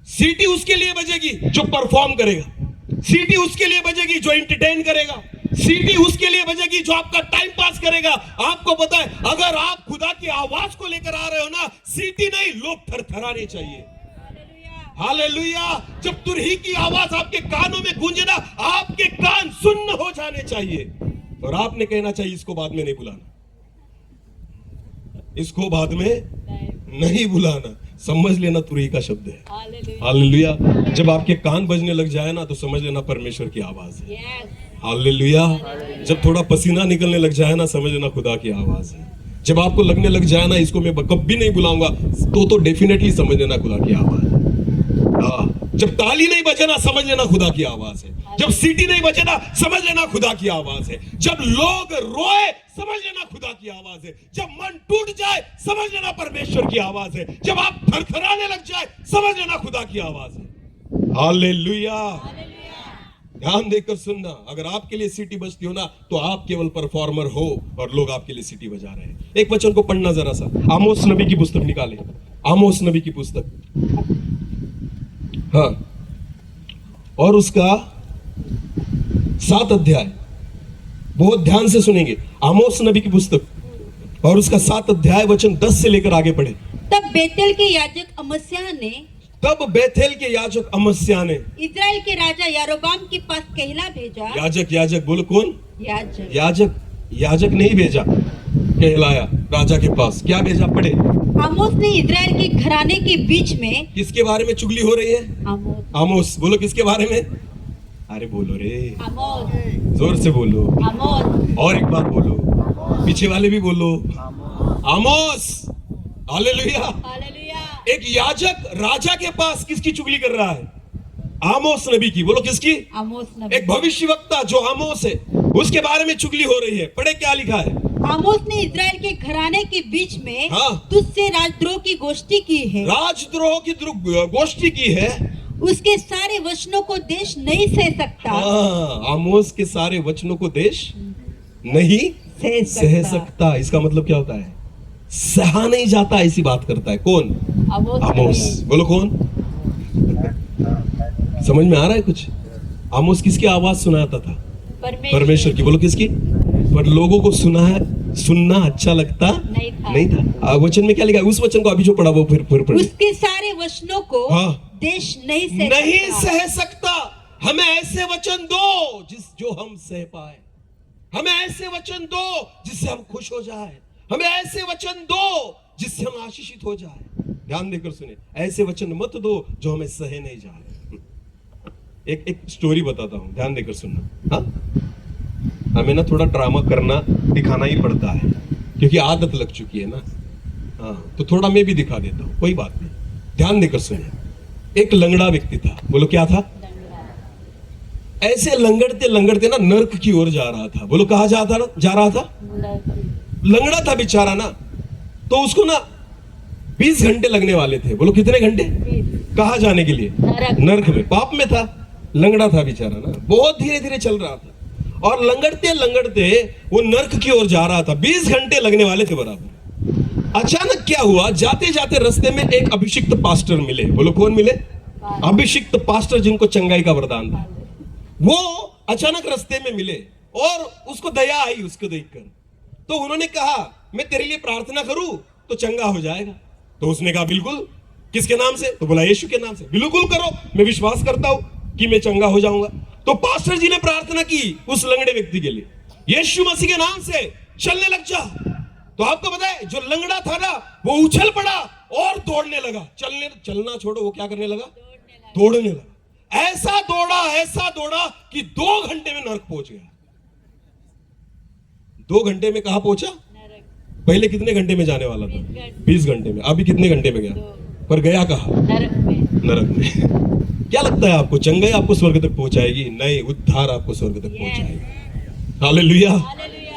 Speaker 1: सीटी उसके लिए बजेगी जो परफॉर्म करेगा। सीटी उसके लिए बजेगी जो एंटरटेन करेगा। सीटी उसके लिए बजेगी जो आपका टाइम पास करेगा। आपको पता है, अगर आप खुदा की आवाज को लेकर आ रहे हो ना, सीटी नहीं, लोग थरथराने चाहिए। हालेलुया। जब तुरही की आवाज आपके कानों में गूंजे ना, आपके कान सुन्न हो जाने चाहिए। और आपने कहना चाहिए इसको बाद में नहीं बुलाना, इसको बाद में नहीं बुलाना। समझ लेना तुरही का शब्द है। हालेलुया। जब आपके कान बजने लग जाए ना तो समझ लेना परमेश्वर की आवाज है। हालेलुया। जब थोड़ा पसीना निकलने लग जाए ना, समझ लेना खुदा की आवाज है। जब आपको लगने लग जाए ना इसको मैं कभी नहीं बुलाऊंगा, तो डेफिनेटली समझ लेना खुदा की आवाज है। जब ताली नहीं बजे ना, समझ लेना खुदा की आवाज है। जब सीटी नहीं बजे ना, समझ लेना खुदा की आवाज है। जब लोग रोए, समझ लेना खुदा की आवाज है। जब मन टूट जाए, समझ लेना परमेश्वर की आवाज है। जब आप थरथराने लग जाए, समझ लेना खुदा की आवाज है। हालेलुया। ध्यान देकर सुनना। अगर आपके लिए सीटी बजती हो ना तो आप केवल परफॉर्मर हो और लोग आपके लिए सीटी बजा रहे हैं। एक वचन को पढ़ना जरा सा, आमोस नबी की पुस्तक निकाले। आमोस नबी की पुस्तक, हाँ, और उसका 7 अध्याय। बहुत ध्यान से सुनेंगे। आमोस नबी की पुस्तक और उसका 7 अध्याय वचन 10 से लेकर आगे पढ़े।
Speaker 2: तब बेतेल के याजक अमस्याह ने इजराइल के राजा यारोबाम के पास कहला भेजा।
Speaker 1: याजक बोलो कौन? याजक नहीं भेजा, कहलाया राजा के पास। क्या भेजा? पढ़े।
Speaker 2: आमोस ने इजराइल के घराने के बीच में। किसके
Speaker 1: बारे में चुगली हो रही है? आमोस। बोलो किसके बारे में? अरे बोलो रे,
Speaker 2: आमोस।
Speaker 1: जोर से बोलो।
Speaker 2: आमोस।
Speaker 1: और एक बार बोलो, पीछे वाले भी बोलो, आमोस। हालेलुया। एक याजक राजा के पास किसकी चुगली कर रहा है? आमोस नबी की। बोलो किसकी?
Speaker 2: आमोस नबी।
Speaker 1: एक भविष्यवक्ता जो आमोस है, उसके बारे में चुगली हो रही है। पढ़े क्या लिखा है?
Speaker 2: आमोस ने इजराइल के घराने के बीच में तुझसे राजद्रोह की गोष्ठी की है।
Speaker 1: राजद्रोह की गोष्ठी की है।
Speaker 2: उसके सारे वचनों को देश नहीं सह सकता।
Speaker 1: आमोस के सारे वचनों को देश नहीं सह सकता। इसका मतलब क्या होता है? सहा नहीं जाता, ऐसी बात करता है। कौन? आमोस। बोलो कौन? समझ में आ रहा है कुछ? आमोस किसकी आवाज सुनाता था? परमेश्वर की। बोलो किसकी? पर लोगों को सुनना अच्छा लगता नहीं था। वचन में क्या लिखा है? उस वचन को अभी जो पढ़ा वो फिर
Speaker 2: उसके सारे वचनों को देश नहीं
Speaker 1: सह सकता। हमें ऐसे वचन दो जो हम सह पाए। हमें ऐसे वचन दो जिससे हम खुश हो जाए। हमें ऐसे वचन दो जिससे हम आशीषित हो जाए। ध्यान देकर सुने, ऐसे वचन मत दो जो हमें सहे नहीं जाए। एक स्टोरी बताता हूं, ध्यान देकर सुनना। हमें ना थोड़ा ड्रामा करना दिखाना ही पड़ता है क्योंकि आदत लग चुकी है ना। तो थोड़ा मैं भी दिखा देता हूं, कोई बात नहीं। ध्यान देकर सुनिए। एक लंगड़ा व्यक्ति था। बोलो क्या था? ऐसे लंगड़ते ना नर्क की ओर जा रहा था। बोलो कहां जा रहा था? लंगड़ा था बेचारा ना। तो उसको ना 20 घंटे लगने वाले थे। बोलो कितने घंटे? कहाँ जाने के लिए? नरक में। पाप में था, लंगड़ा था बेचारा ना, बहुत धीरे धीरे चल रहा था और लंगड़ते लंगड़ते वो नरक की ओर जा रहा था। 20 घंटे लगने वाले थे बराबर। अचानक क्या हुआ, जाते जाते रास्ते में एक अभिषिक्त पास्टर मिले। बोलो कौन मिले? अभिषिक्त पास्टर, जिनको चंगाई का वरदान था। वो अचानक रास्ते में मिले और उसको दया आई उसको देखकर। तो उन्होंने कहा मैं तेरे लिए प्रार्थना करूं तो चंगा हो जाएगा। तो उसने कहा बिल्कुल। किसके नाम से? तो बोला यीशु के नाम से। बिल्कुल करो, मैं विश्वास करता हूं कि मैं चंगा हो जाऊंगा। तो पास्टर जी ने प्रार्थना की उस लंगड़े व्यक्ति के लिए, यीशु मसीह के नाम से चलने लग जा। तो आपको पता है जो लंगड़ा था ना, वो उछल पड़ा और दौड़ने लगा। चलना छोड़ो, वो क्या करने लगा? दौड़ने लगा। ऐसा दौड़ा कि 2 घंटे में नरक पहुंच गया। 2 घंटे में कहां पहुंचा? पहले कितने घंटे में जाने वाला था? 20 घंटे में। अभी कितने घंटे में गया? पर गया कहां? नरक में। क्या लगता है आपको, चंगाई आपको स्वर्ग तक पहुंचाएगी? नहीं, उद्धार आपको स्वर्ग तक पहुंचाएगी। हालेलुया।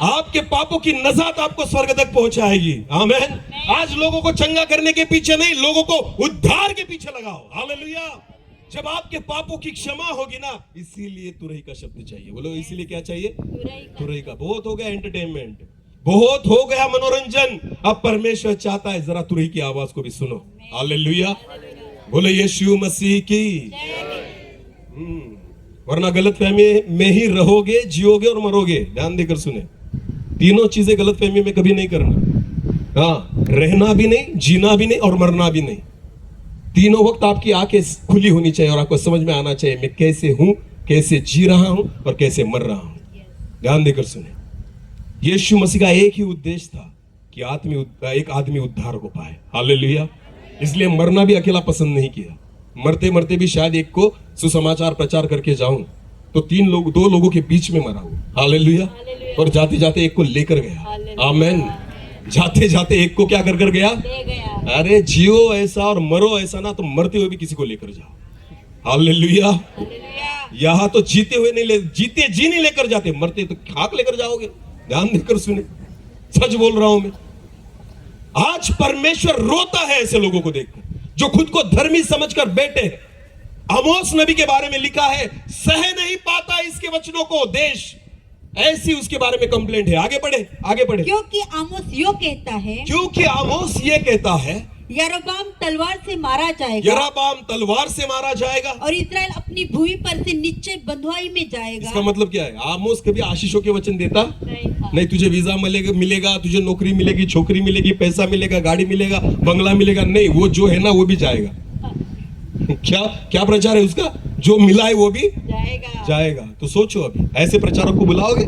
Speaker 1: आपके पापों की नजात आपको स्वर्ग तक पहुंचाएगी। आमीन। आज लोगों को चंगा करने के पीछे नहीं, लोगों को उद्धार के पीछे लगाओ। हालेलुया। जब आपके पापों की क्षमा होगी ना, इसीलिए तुरही का शब्द चाहिए। बोलो इसीलिए क्या चाहिए? तुरही का। बहुत हो गया एंटरटेनमेंट, बहुत हो गया मनोरंजन। अब परमेश्वर चाहता है जरा तुरही की आवाज को भी सुनो। हालेलुया। बोले यीशु मसीह की। वरना गलतफहमी में ही रहोगे, जियोगे और मरोगे। ध्यान देकर सुने, तीनों चीजें गलतफहमी में कभी नहीं करना। हाँ, रहना भी नहीं, जीना भी नहीं और मरना भी नहीं। तीनों वक्त आपकी आंखें खुली होनी चाहिए और आपको समझ में आना चाहिए मैं कैसे हूं, कैसे जी रहा हूं और कैसे मर रहा हूं। ध्यान देकर सुने, यीशु मसीह का एक ही उद्देश्य था कि एक आदमी उद्धार हो पाए। हालेलुया। इसलिए मरना भी अकेला पसंद नहीं किया। मरते मरते भी शायद एक को सुसमाचार प्रचार करके जाऊं तो 2 लोगों के बीच में मरा हूं। हालेलुया। और जाते जाते एक को लेकर गया। आमीन। जाते जाते एक को क्या कर गया? अरे जियो ऐसा और मरो ऐसा ना, तो मरते हुए भी किसी को लेकर जाओ। हालेलुया। यहां तो जीते जी नहीं लेकर जाते, मरते तो खाक लेकर जाओगे। ध्यान देकर सुने, सच बोल रहा हूं मैं। आज परमेश्वर रोता है ऐसे लोगों को देखकर जो खुद को धर्मी समझकर बैठे। आमोस नबी के बारे में लिखा है, सह नहीं पाता इसके वचनों को देश, ऐसी उसके बारे में कंप्लेंट है। आगे बढ़े।
Speaker 2: क्योंकि आमोस ये कहता है, यरोबाम तलवार से मारा जाएगा और इस्राएल अपनी भूमि पर से नीचे बंधुआई में जाएगा।
Speaker 1: इसका मतलब क्या है? आमोस कभी आशीषों के वचन देता नहीं। तुझे वीजा मिलेगा, तुझे नौकरी मिलेगी, छोकरी मिलेगी, पैसा मिलेगा, गाड़ी मिलेगा, बंगला मिलेगा। नहीं, वो जो है ना वो भी जाएगा। क्या प्रचार है उसका? जो मिला है वो भी जाएगा। तो सोचो, अभी ऐसे प्रचारक को बुलाओगे?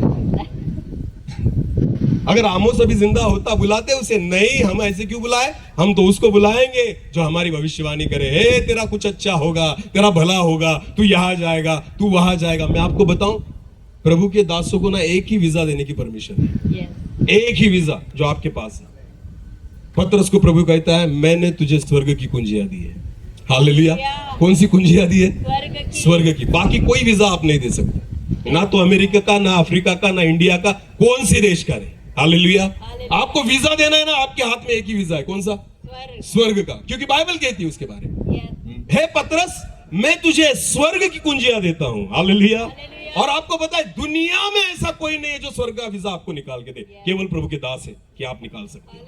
Speaker 1: अगर आमोस अभी जिंदा होता बुलाते उसे? नहीं, हम ऐसे क्यों बुलाए? हम तो उसको बुलाएंगे जो हमारी भविष्यवाणी करे, हे तेरा कुछ अच्छा होगा, तेरा भला होगा, तू यहां जाएगा, तू वहां जाएगा। मैं आपको बताऊं, प्रभु के दासों को ना एक ही वीजा देने की परमिशन है। एक ही वीजा जो आपके पास है। पतरस को प्रभु कहता है, मैंने तुझे स्वर्ग की कुंजियां दी है। हालेलुया। कौन सी कुंजियां दी है? स्वर्ग की। बाकी कोई वीजा आप नहीं दे सकते, ना तो अमेरिका का, ना अफ्रीका का, ना इंडिया का, कौन सी देश का। हालेलुया। आपको वीजा देना है ना, आपके हाथ में एक ही वीजा है। कौन सा? स्वर्ग का। क्योंकि बाइबल कहती है उसके बारे में, हे पतरस, मैं तुझे स्वर्ग की कुंजियां देता हूं। हालेलुया। और आपको पता है दुनिया में ऐसा कोई नहीं है जो स्वर्ग का वीजा आपको निकाल के दे। केवल प्रभु के दास है कि आप निकाल सकते हैं।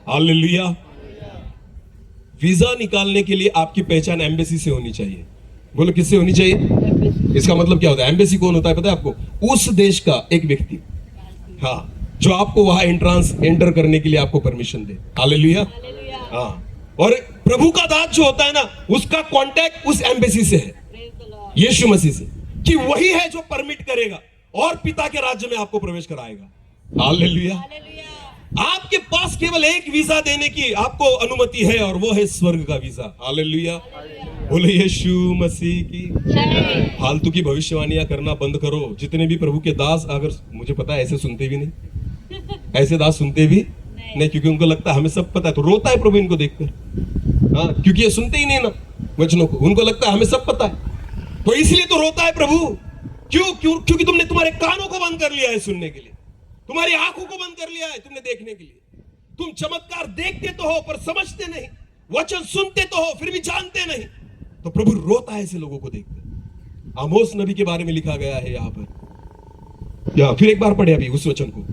Speaker 1: हालेलुया। वीजा निकालने के लिए आपकी पहचान एम्बेसी से होनी चाहिए। बोलो किससे होनी चाहिए? इसका मतलब क्या होता है? एम्बेसी कौन होता है पता है आपको? उस देश का एक व्यक्ति, हाँ, जो आपको वहां एंटर करने के लिए आपको परमिशन दे। हालेलुया। हाँ। और प्रभु का दास जो होता है ना, उसका कांटेक्ट उस एम्बेसी से है, यीशु मसीह से, कि वही है जो परमिट करेगा और पिता के राज्य में आपको प्रवेश कराएगा। हालेलुया। आपके पास केवल एक वीजा देने की आपको अनुमति है और वो है स्वर्ग का वीजा। हालेलुया। बोले यीशु मसीह की। फालतू की भविष्यवाणियां करना बंद करो। जितने भी प्रभु के दास, अगर मुझे पता है ऐसे सुनते भी नहीं, ऐसे दास सुनते भी नहीं, क्योंकि उनको लगता है हमें सब पता है, तो रोता है प्रभु इनको देखकर। हाँ, क्योंकि ये सुनते ही नहीं ना वचनों को, उनको लगता है हमें सब पता है, तो इसलिए तो रोता है प्रभु। क्योंकि तुमने तुम्हारे कानों को बंद कर लिया है सुनने के लिए, तुम्हारी आंखों को बंद कर लिया है तुमने देखने के लिए। तुम चमत्कार देखते तो हो पर समझते नहीं। वचन सुनते तो हो फिर भी जानते नहीं। तो प्रभु रोता है ऐसे लोगों को देखकर। आमोस नबी के बारे में लिखा गया है यहाँ पर, या फिर एक बार पढ़े अभी उस वचन को।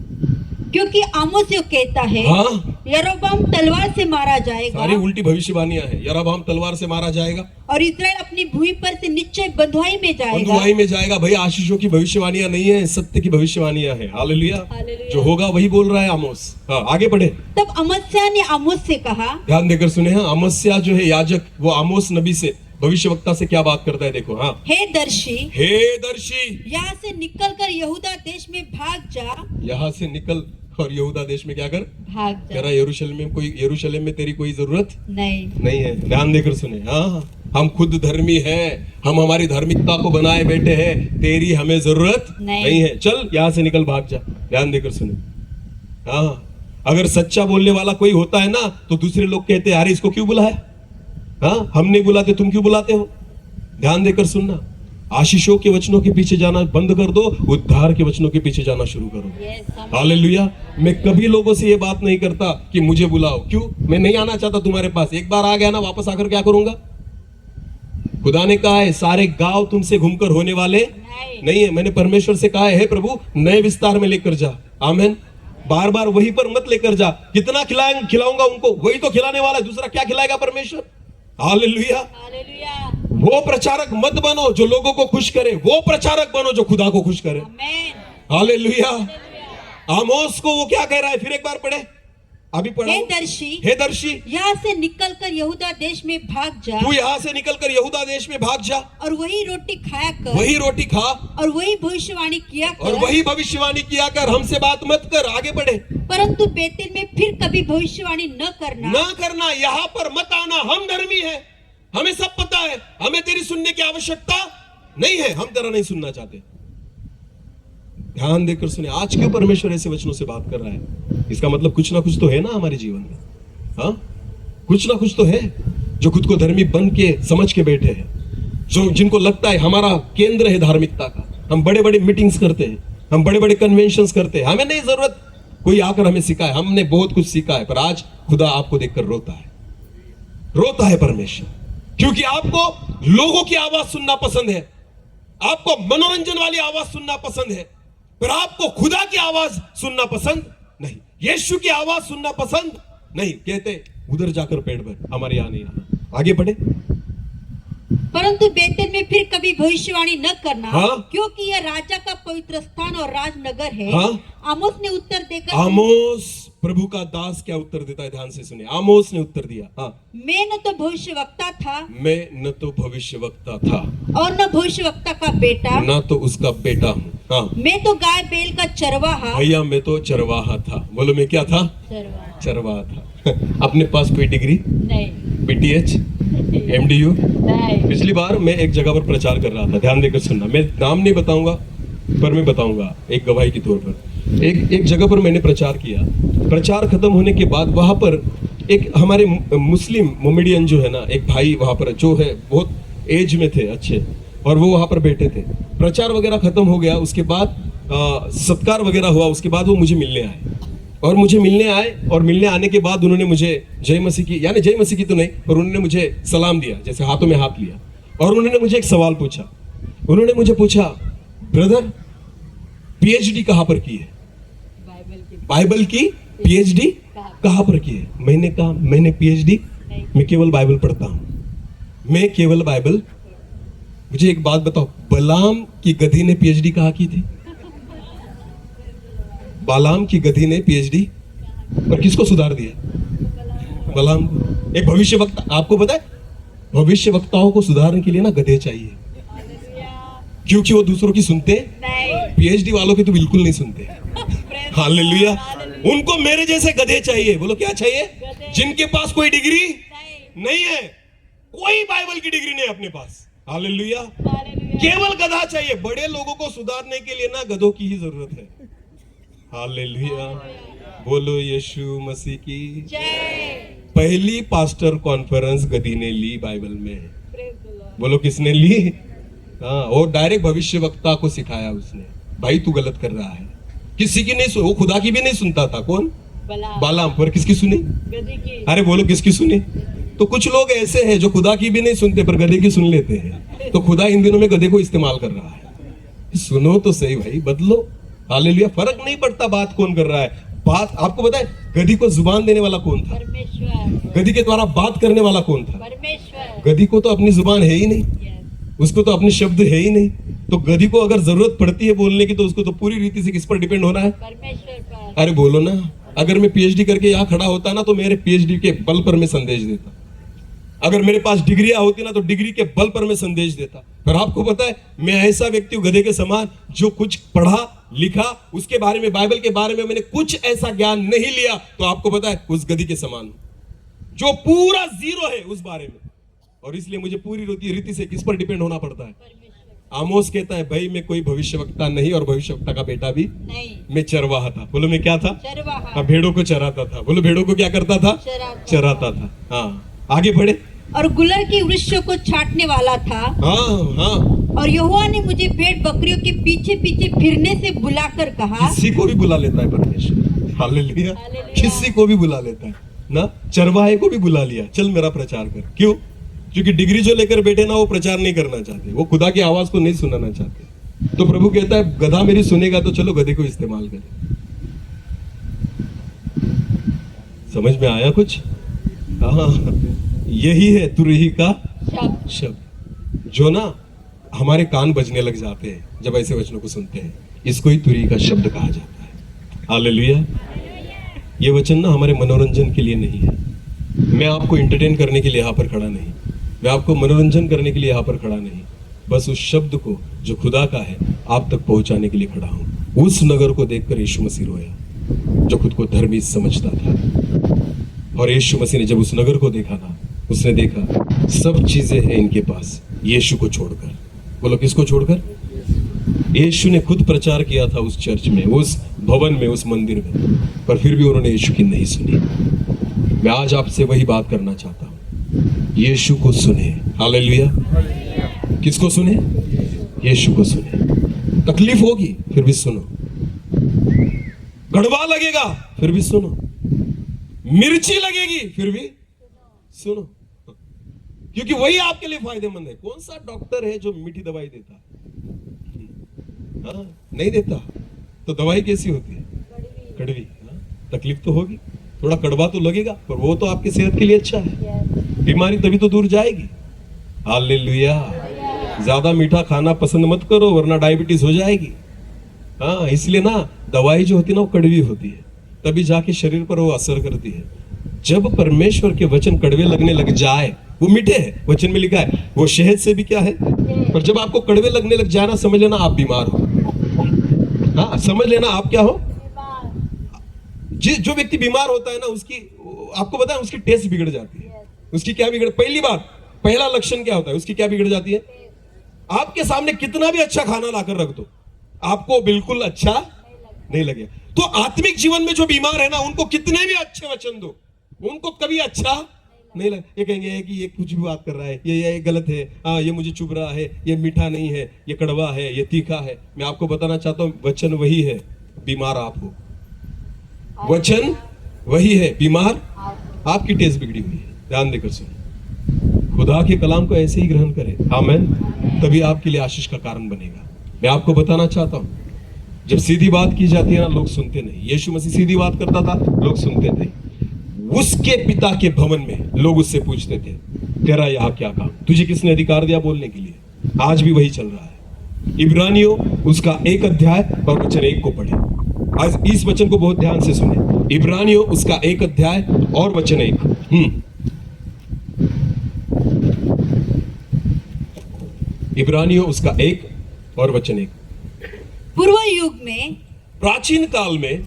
Speaker 2: क्योंकि आमोस यो कहता है,
Speaker 1: हाँ,
Speaker 2: यरोबाम तलवार से मारा जाएगा,
Speaker 1: सारी उल्टी भविष्यवाणियां है। यरोबाम तलवार से मारा जाएगा
Speaker 2: और इस्राएल अपनी भूमि पर से निश्चय बंधुआई में जाएगा।
Speaker 1: बंधुआई में जाएगा। भाई आशीषों की भविष्यवाणियां नहीं है, सत्य की भविष्यवाणियां है। हालेलुया।
Speaker 2: हालेलुया।
Speaker 1: जो होगा वही बोल रहा है आमोस। हाँ, आगे बढ़े।
Speaker 2: तब अमस्या ने आमोस से कहा,
Speaker 1: ध्यान देकर सुने। हाँ, अमस्या जो है याजक, वो आमोस नबी से, भविष्यवक्ता से क्या बात करता है देखो। हाँ,
Speaker 2: हे दर्शी,
Speaker 1: हे दर्शी,
Speaker 2: यहाँ से निकलकर यहूदा देश में भाग जा।
Speaker 1: यहाँ से निकल और यहूदा देश में क्या कर?
Speaker 2: भाग जा।
Speaker 1: तेरा यरूशलेम में तेरी कोई जरूरत
Speaker 2: नहीं
Speaker 1: है। ध्यान देकर सुने। हाँ, हम खुद धर्मी हैं, हम हमारी धार्मिकता को बनाए बैठे हैं, तेरी हमें जरूरत नहीं है। चल यहाँ से निकल, भाग जा। ध्यान देकर सुने। हाँ, अगर सच्चा बोलने वाला कोई होता है ना तो दूसरे लोग कहते हैं, अरे इसको क्यों बुलाया? हाँ, हम नहीं बुलाते, तुम क्यों बुलाते हो? ध्यान देकर सुनना। आशीषों के वचनों के पीछे जाना बंद कर दो, उद्धार के वचनों के पीछे जाना शुरू करो। हालेलुया। मैं कभी लोगों से ये बात नहीं करता कि मुझे बुलाओ। क्यों? मैं नहीं आना चाहता तुम्हारे पास। एक बार आ गया ना, वापस आकर क्या करूंगा? खुदा ने कहा है सारे गांव तुमसे घूमकर होने वाले नहीं है। मैंने परमेश्वर से कहा है, हे प्रभु नए विस्तार में लेकर जा। आमीन। बार बार वहीं पर मत लेकर जा। कितना खिलाऊंगा उनको, वही तो खिलाने वाला है, दूसरा क्या खिलाएगा परमेश्वर? हालेलुया।
Speaker 2: हालेलुया।
Speaker 1: वो प्रचारक मत बनो जो लोगों को खुश करे, वो प्रचारक बनो जो खुदा को खुश करे।
Speaker 2: आमीन।
Speaker 1: हालेलुया। आमोस को वो क्या कह रहा है? फिर एक बार पढ़े, अभी पढ़ा। हे दर्शी,
Speaker 2: यहाँ से निकलकर यहूदा देश में भाग जा।
Speaker 1: तू यहाँ से निकलकर यहूदा देश में भाग जा,
Speaker 2: और वही रोटी खाया कर,
Speaker 1: वही रोटी खा,
Speaker 2: और वही भविष्यवाणी किया कर,
Speaker 1: और वही भविष्यवाणी किया कर। हमसे बात मत कर। आगे बढ़े।
Speaker 2: परंतु बेतेल में फिर कभी भविष्यवाणी न करना।
Speaker 1: यहाँ पर मत आना। हम धर्मी हैं, हमें सब पता है, हमें तेरी सुनने की आवश्यकता नहीं है, हम तेरा नहीं सुनना चाहते। ध्यान देकर सुने। आज क्यों परमेश्वर ऐसे वचनों से बात कर रहा है? इसका मतलब कुछ ना कुछ तो है ना हमारे जीवन में। हाँ, कुछ ना कुछ तो है जो खुद को धर्मी बन के समझ के बैठे हैं, जो जिनको लगता है हमारा केंद्र है धार्मिकता का। हम बड़े बड़े मीटिंग्स करते हैं, हम बड़े बड़े कन्वेंशंस करते हैं, हमें नहीं जरूरत कोई आकर हमें सिखाए। हमने बहुत कुछ सीखा है, पर आज खुदा आपको देखकर रोता है परमेश्वर, क्योंकि आपको लोगों की आवाज सुनना पसंद है, आपको मनोरंजन वाली आवाज सुनना पसंद है, पर आपको खुदा की आवाज सुनना पसंद नहीं, यीशु की आवाज सुनना पसंद नहीं। कहते उधर जाकर पेट भर, हमारे यहां नहीं आना। आगे बढ़े।
Speaker 2: परंतु बेतेल में फिर कभी भविष्यवाणी न करना।
Speaker 1: हाँ?
Speaker 2: क्योंकि यह राजा का पवित्र स्थान और राजनगर है।
Speaker 1: हाँ?
Speaker 2: आमोस ने उत्तर देकर,
Speaker 1: आमोस प्रभु का दास क्या उत्तर देता है? ध्यान से सुनिए। आमोस ने उत्तर दिया, हाँ,
Speaker 2: मैं न तो भविष्यवक्ता था,
Speaker 1: मैं न तो भविष्यवक्ता था,
Speaker 2: और न भविष्यवक्ता का बेटा,
Speaker 1: ना तो उसका बेटा हूँ। हाँ,
Speaker 2: मैं तो गाय बैल का चरवाहा।
Speaker 1: भैया मैं तो चरवाहा था। बोलो मैं क्या था? चरवाहा था। अपने पास कोई डिग्री
Speaker 2: नहीं,
Speaker 1: बीटीएच, एमडीयू।
Speaker 2: नहीं।
Speaker 1: पिछली बार मैं एक जगह पर प्रचार कर रहा था, ध्यान देकर सुनना। मैं नाम नहीं बताऊंगा, पर मैं बताऊंगा एक गवाही के तौर पर। एक जगह पर मैंने प्रचार किया। प्रचार खत्म होने के बाद वहां पर एक हमारे मुस्लिम मोमेडियन जो है ना, एक भाई वहां पर जो है बहुत एज में थे अच्छे, और वो वहां पर बैठे थे। प्रचार वगैरह खत्म हो गया, उसके बाद सत्कार वगैरह हुआ, उसके बाद वो मुझे मिलने आए। और मिलने आने के बाद उन्होंने मुझे जय मसीह की, यानी जय मसीह की तो नहीं, पर उन्होंने मुझे सलाम दिया, जैसे हाथों में हाथ लिया, और उन्होंने मुझे एक सवाल पूछा। उन्होंने मुझे पूछा, ब्रदर पीएचडी कहाँ पर की है? बाइबल की पीएचडी कहाँ पर की है? मैंने कहा मैंने पीएचडी, मैं केवल बाइबल पढ़ता हूँ, मैं केवल बाइबल। मुझे एक बात बताओ, बलाम की गधी ने पीएचडी कहाँ की थी? बालाम की गधी ने पीएचडी पर किसको सुधार दिया? बलाम को। एक भविष्यवक्ता, आपको पता है भविष्यवक्ताओं को सुधारने के लिए ना गधे चाहिए, क्योंकि वो दूसरों की सुनते, पीएचडी वालों की तो बिल्कुल नहीं सुनते। हालेलुया। उनको मेरे जैसे गधे चाहिए। बोलो क्या चाहिए? जिनके पास कोई डिग्री नहीं है, कोई बाइबल की डिग्री नहीं अपने पास। हालेलुया। केवल गधा चाहिए। बड़े लोगों को सुधारने के लिए ना गधों की ही जरूरत है। हालेलुया। बोलो यीशु मसीह की जय। पहली पास्टर कॉन्फ्रेंस गधी ने ली बाइबल में। बोलो किसने ली? हाँ, और डायरेक्ट भविष्यवक्ता को सिखाया उसने, भाई तू गलत कर रहा है। किसी की नहीं, वो खुदा की भी नहीं सुनता था। कौन? बालाम। पर किसकी सुनी? अरे बोलो किसकी सुनी? तो कुछ लोग ऐसे हैं जो खुदा की भी नहीं सुनते पर गधे की सुन लेते हैं। तो खुदा इन दिनों में गधे को इस्तेमाल कर रहा है। सुनो तो सही भाई, बदलो। हालेलुया। फर्क नहीं पड़ता बात कौन कर रहा है। बात आपको पता है गधी को जुबान देने वाला कौन था?
Speaker 2: परमेश्वर।
Speaker 1: गधी के द्वारा बात करने वाला कौन था?
Speaker 2: परमेश्वर।
Speaker 1: गधी को तो अपनी जुबान है ही नहीं, उसको तो अपने शब्द है ही नहीं। तो गधी को अगर जरूरत पड़ती है बोलने की तो उसको तो पूरी रीति से किस पर डिपेंड होना है?
Speaker 2: परमेश्वर पर।
Speaker 1: अरे बोलो ना। अगर मैं पीएचडी करके यहाँ खड़ा होता ना तो मेरे पीएचडी के बल पर मैं संदेश देता। अगर मेरे पास डिग्रियां होती ना तो डिग्री के बल पर मैं संदेश देता। पर आपको पता है मैं ऐसा व्यक्ति हूं गधे के समान जो कुछ पढ़ा लिखा, उसके बारे में बाइबल के बारे में मैंने कुछ ऐसा ज्ञान नहीं लिया, तो आपको पता है उस गधी के समान हूं जो पूरा जीरो है उस बारे में। और इसलिए मुझे पूरी रीति से किस पर डिपेंड होना पड़ता है? आमोस कहता है भाई मैं कोई भविष्यवक्ता नहीं और भविष्यवक्ता का बेटा भी
Speaker 2: नहीं,
Speaker 1: मैं चरवाहा था। बोलो मैं क्या था?
Speaker 2: चरवाहा।
Speaker 1: हाँ, भेड़ों को चराता था। बोलो भेड़ों को क्या करता था? चराता था। हाँ, आगे बढ़े।
Speaker 2: और गुलर की वृक्षों को छाटने वाला था।
Speaker 1: हाँ हाँ।
Speaker 2: और यहोवा ने मुझे भेड़ बकरियों के पीछे पीछे फिरने से बुलाकर कहा।
Speaker 1: किसी को भी बुला लेता है परमेश्वर। हालेलुया। किसी को भी बुला लेता है ना। चरवाहे को भी बुला लिया, चल मेरा प्रचार कर। क्यों? क्योंकि डिग्री जो लेकर बैठे ना वो प्रचार नहीं करना चाहते, वो खुदा की आवाज को नहीं सुनाना चाहते। तो प्रभु कहता है गधा मेरी सुनेगा तो चलो गधे को इस्तेमाल करें। समझ में आया कुछ? हाँ, यही है तुरही का शब्द जो ना हमारे कान बजने लग जाते हैं जब ऐसे वचनों को सुनते हैं। इसको ही तुरही का शब्द कहा जाता है। हालेलुया। ये वचन ना हमारे मनोरंजन के लिए नहीं है। मैं आपको एंटरटेन करने के लिए यहाँ पर खड़ा नहीं, मैं आपको मनोरंजन करने के लिए यहाँ पर खड़ा नहीं, बस उस शब्द को जो खुदा का है आप तक पहुंचाने के लिए खड़ा हूं। उस नगर को देखकर यीशु मसीह रोया जो खुद को धर्मी समझता था। और यीशु मसीह ने जब उस नगर को देखा ना, उसने देखा सब चीजें हैं इनके पास यीशु को छोड़कर। बोलो किसको छोड़कर? यीशु ने खुद प्रचार किया था उस चर्च में, उस भवन में, उस मंदिर में, पर फिर भी उन्होंने यीशु की नहीं सुनी। मैं आज आपसे वही बात करना चाहता हूं, यीशु को सुने। हालेलुया। किसको सुने? यीशु को सुने। तकलीफ होगी फिर भी सुनो, कड़वा लगेगा फिर भी सुनो, मिर्ची लगेगी फिर भी सुनो, क्योंकि वही आपके लिए फायदेमंद है। कौन सा डॉक्टर है जो मीठी दवाई देता है? हाँ, नहीं देता। तो दवाई कैसी होती है? कड़वी। हाँ, तकलीफ तो होगी, थोड़ा कड़वा तो लगेगा, पर वो तो आपकी सेहत के लिए अच्छा है। बीमारी तभी तो दूर जाएगी। हालेलुया। ज्यादा मीठा खाना पसंद मत करो वरना डायबिटीज हो जाएगी। हाँ, इसलिए ना दवाई जो होती है ना वो कड़वी होती है, तभी जाके शरीर पर वो असर करती है। जब परमेश्वर के वचन कड़वे लगने लग जाए, वो मीठे है, वचन में लिखा है वो शहद से भी क्या है, पर जब आपको कड़वे लगने लग जाए ना, समझ लेना आप बीमार हो। हाँ, समझ लेना आप क्या हो। जो व्यक्ति बीमार होता है ना, उसकी आपको पता है उसकी टेस्ट बिगड़ जाती है। उसकी क्या बिगड़? पहली बात, पहला लक्षण क्या होता है उसकी? क्या बिगड़ जाती है? आपके सामने कितना भी अच्छा खाना लाकर रख दो, आपको बिल्कुल अच्छा नहीं लगेगा। तो आत्मिक जीवन में जो बीमार है ना, उनको कितने भी अच्छे वचन दो, उनको कभी अच्छा नहीं लगे। ये कहेंगे कि ये कुछ भी बात कर रहा है, ये गलत है, ये मुझे चुभ रहा है, ये मीठा नहीं है, ये कड़वा है, ये तीखा है। मैं आपको बताना चाहता हूं वचन वही है, बीमार आप हो। वचन वही है, बीमार आपकी टेस्ट बिगड़ी हुई है। ध्यान देकर सुनो, खुदा के कलाम को ऐसे ही ग्रहण करें। आमीन। तभी आपके लिए आशीष का कारण बनेगा। मैं आपको बताना चाहता हूं, जब सीधी बात की जाती है ना, लोग सुनते नहीं। यीशु मसीह सीधी बात करता था, लोग सुनते थे। उसके पिता के भवन में लोग उससे पूछते थे तेरा यहाँ क्या काम, तुझे किसने अधिकार दिया बोलने के लिए? आज भी वही चल रहा है। इब्रानियों उसका 1 अध्याय और वचन 1 को पढ़े। आज इस वचन को बहुत ध्यान से सुने। इब्रानियों उसका 1 अध्याय और वचन 1। इब्रानियों उसका 1 और वचन 1।
Speaker 2: पूर्व युग में,
Speaker 1: प्राचीन काल में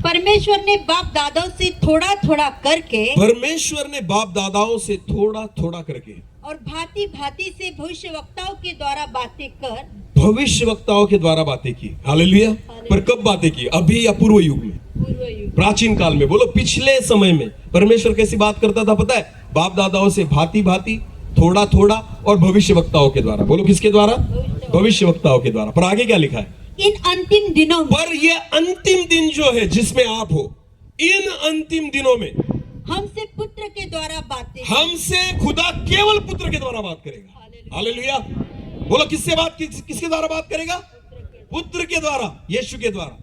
Speaker 2: परमेश्वर ने बाप दादाओं से थोड़ा थोड़ा करके,
Speaker 1: परमेश्वर ने बाप दादाओं से थोड़ा थोड़ा करके
Speaker 2: और भांति भांति से भविष्यवक्ताओं के द्वारा बातें कर,
Speaker 1: भविष्यवक्ताओं के द्वारा बातें की। हालेलुया। पर कब बातें की? अभी या पूर्व युग में?
Speaker 2: पूर्व युग,
Speaker 1: प्राचीन काल में। बोलो पिछले समय में परमेश्वर कैसी बात करता था पता है? बाप दादाओं से भांति भांति, थोड़ा थोड़ा और भविष्यवक्ताओं के द्वारा। बोलो किसके द्वारा? भविष्यवक्ताओं के द्वारा। पर आगे क्या लिखा है?
Speaker 2: इन अंतिम दिनों में,
Speaker 1: पर ये अंतिम दिन जो है जिसमें आप हो, इन अंतिम दिनों में
Speaker 2: हमसे पुत्र के द्वारा बातें
Speaker 1: हमसे खुदा केवल पुत्र के द्वारा बात करेगा। हालेलुया। बोलो किसके द्वारा बात करेगा? पुत्र के द्वारा, यीशु के द्वारा।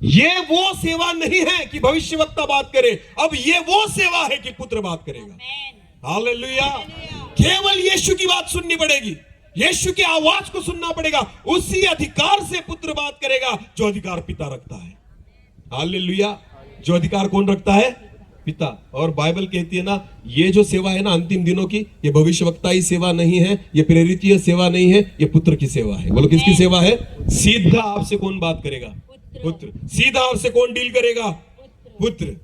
Speaker 1: ये वो सेवा नहीं है कि भविष्यवक्ता बात करे, अब ये वो सेवा है कि पुत्र बात करेगा। हालेलुया। केवल यीशु की बात सुननी पड़ेगी, यीशु की आवाज को सुनना पड़ेगा। उसी अधिकार से पुत्र बात करेगा जो अधिकार पिता रखता है। हालेलुया। जो अधिकार कौन रखता है? पिता। और बाइबल कहती है ना, ये जो सेवा है ना अंतिम दिनों की, ये भविष्यवक्ताई सेवा नहीं है, ये प्रेरितीय सेवा नहीं है, ये पुत्र की सेवा है। बोलो किसकी सेवा है? सीधा आपसे कौन बात करेगा? पुत्र। सीधा आपसे कौन डील करेगा? पुत्र।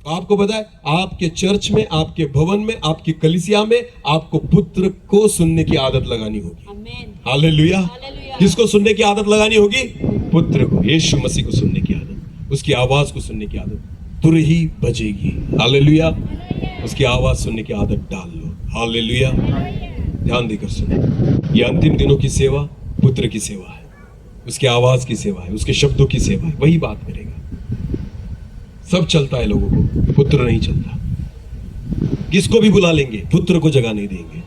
Speaker 1: आपको पता है, आपके चर्च में, आपके भवन में, आपकी कलीसिया में आपको पुत्र को सुनने की आदत लगानी होगी। हालेलुया। किसको सुनने की आदत लगानी होगी? पुत्र को, यीशु मसीह को सुनने की आदत, उसकी आवाज को सुनने की आदत तुर ही बजेगी। हालेलुया। उसकी आवाज सुनने की आदत डाल लो। हालेलुया। ध्यान देकर सुनो, ये अंतिम दिनों की सेवा पुत्र की सेवा है, उसकी आवाज की सेवा है, उसके शब्दों की सेवा है। वही बात करेगा। सब चलता है लोगों को, पुत्र नहीं चलता। किसको भी बुला लेंगे, पुत्र को जगह नहीं देंगे।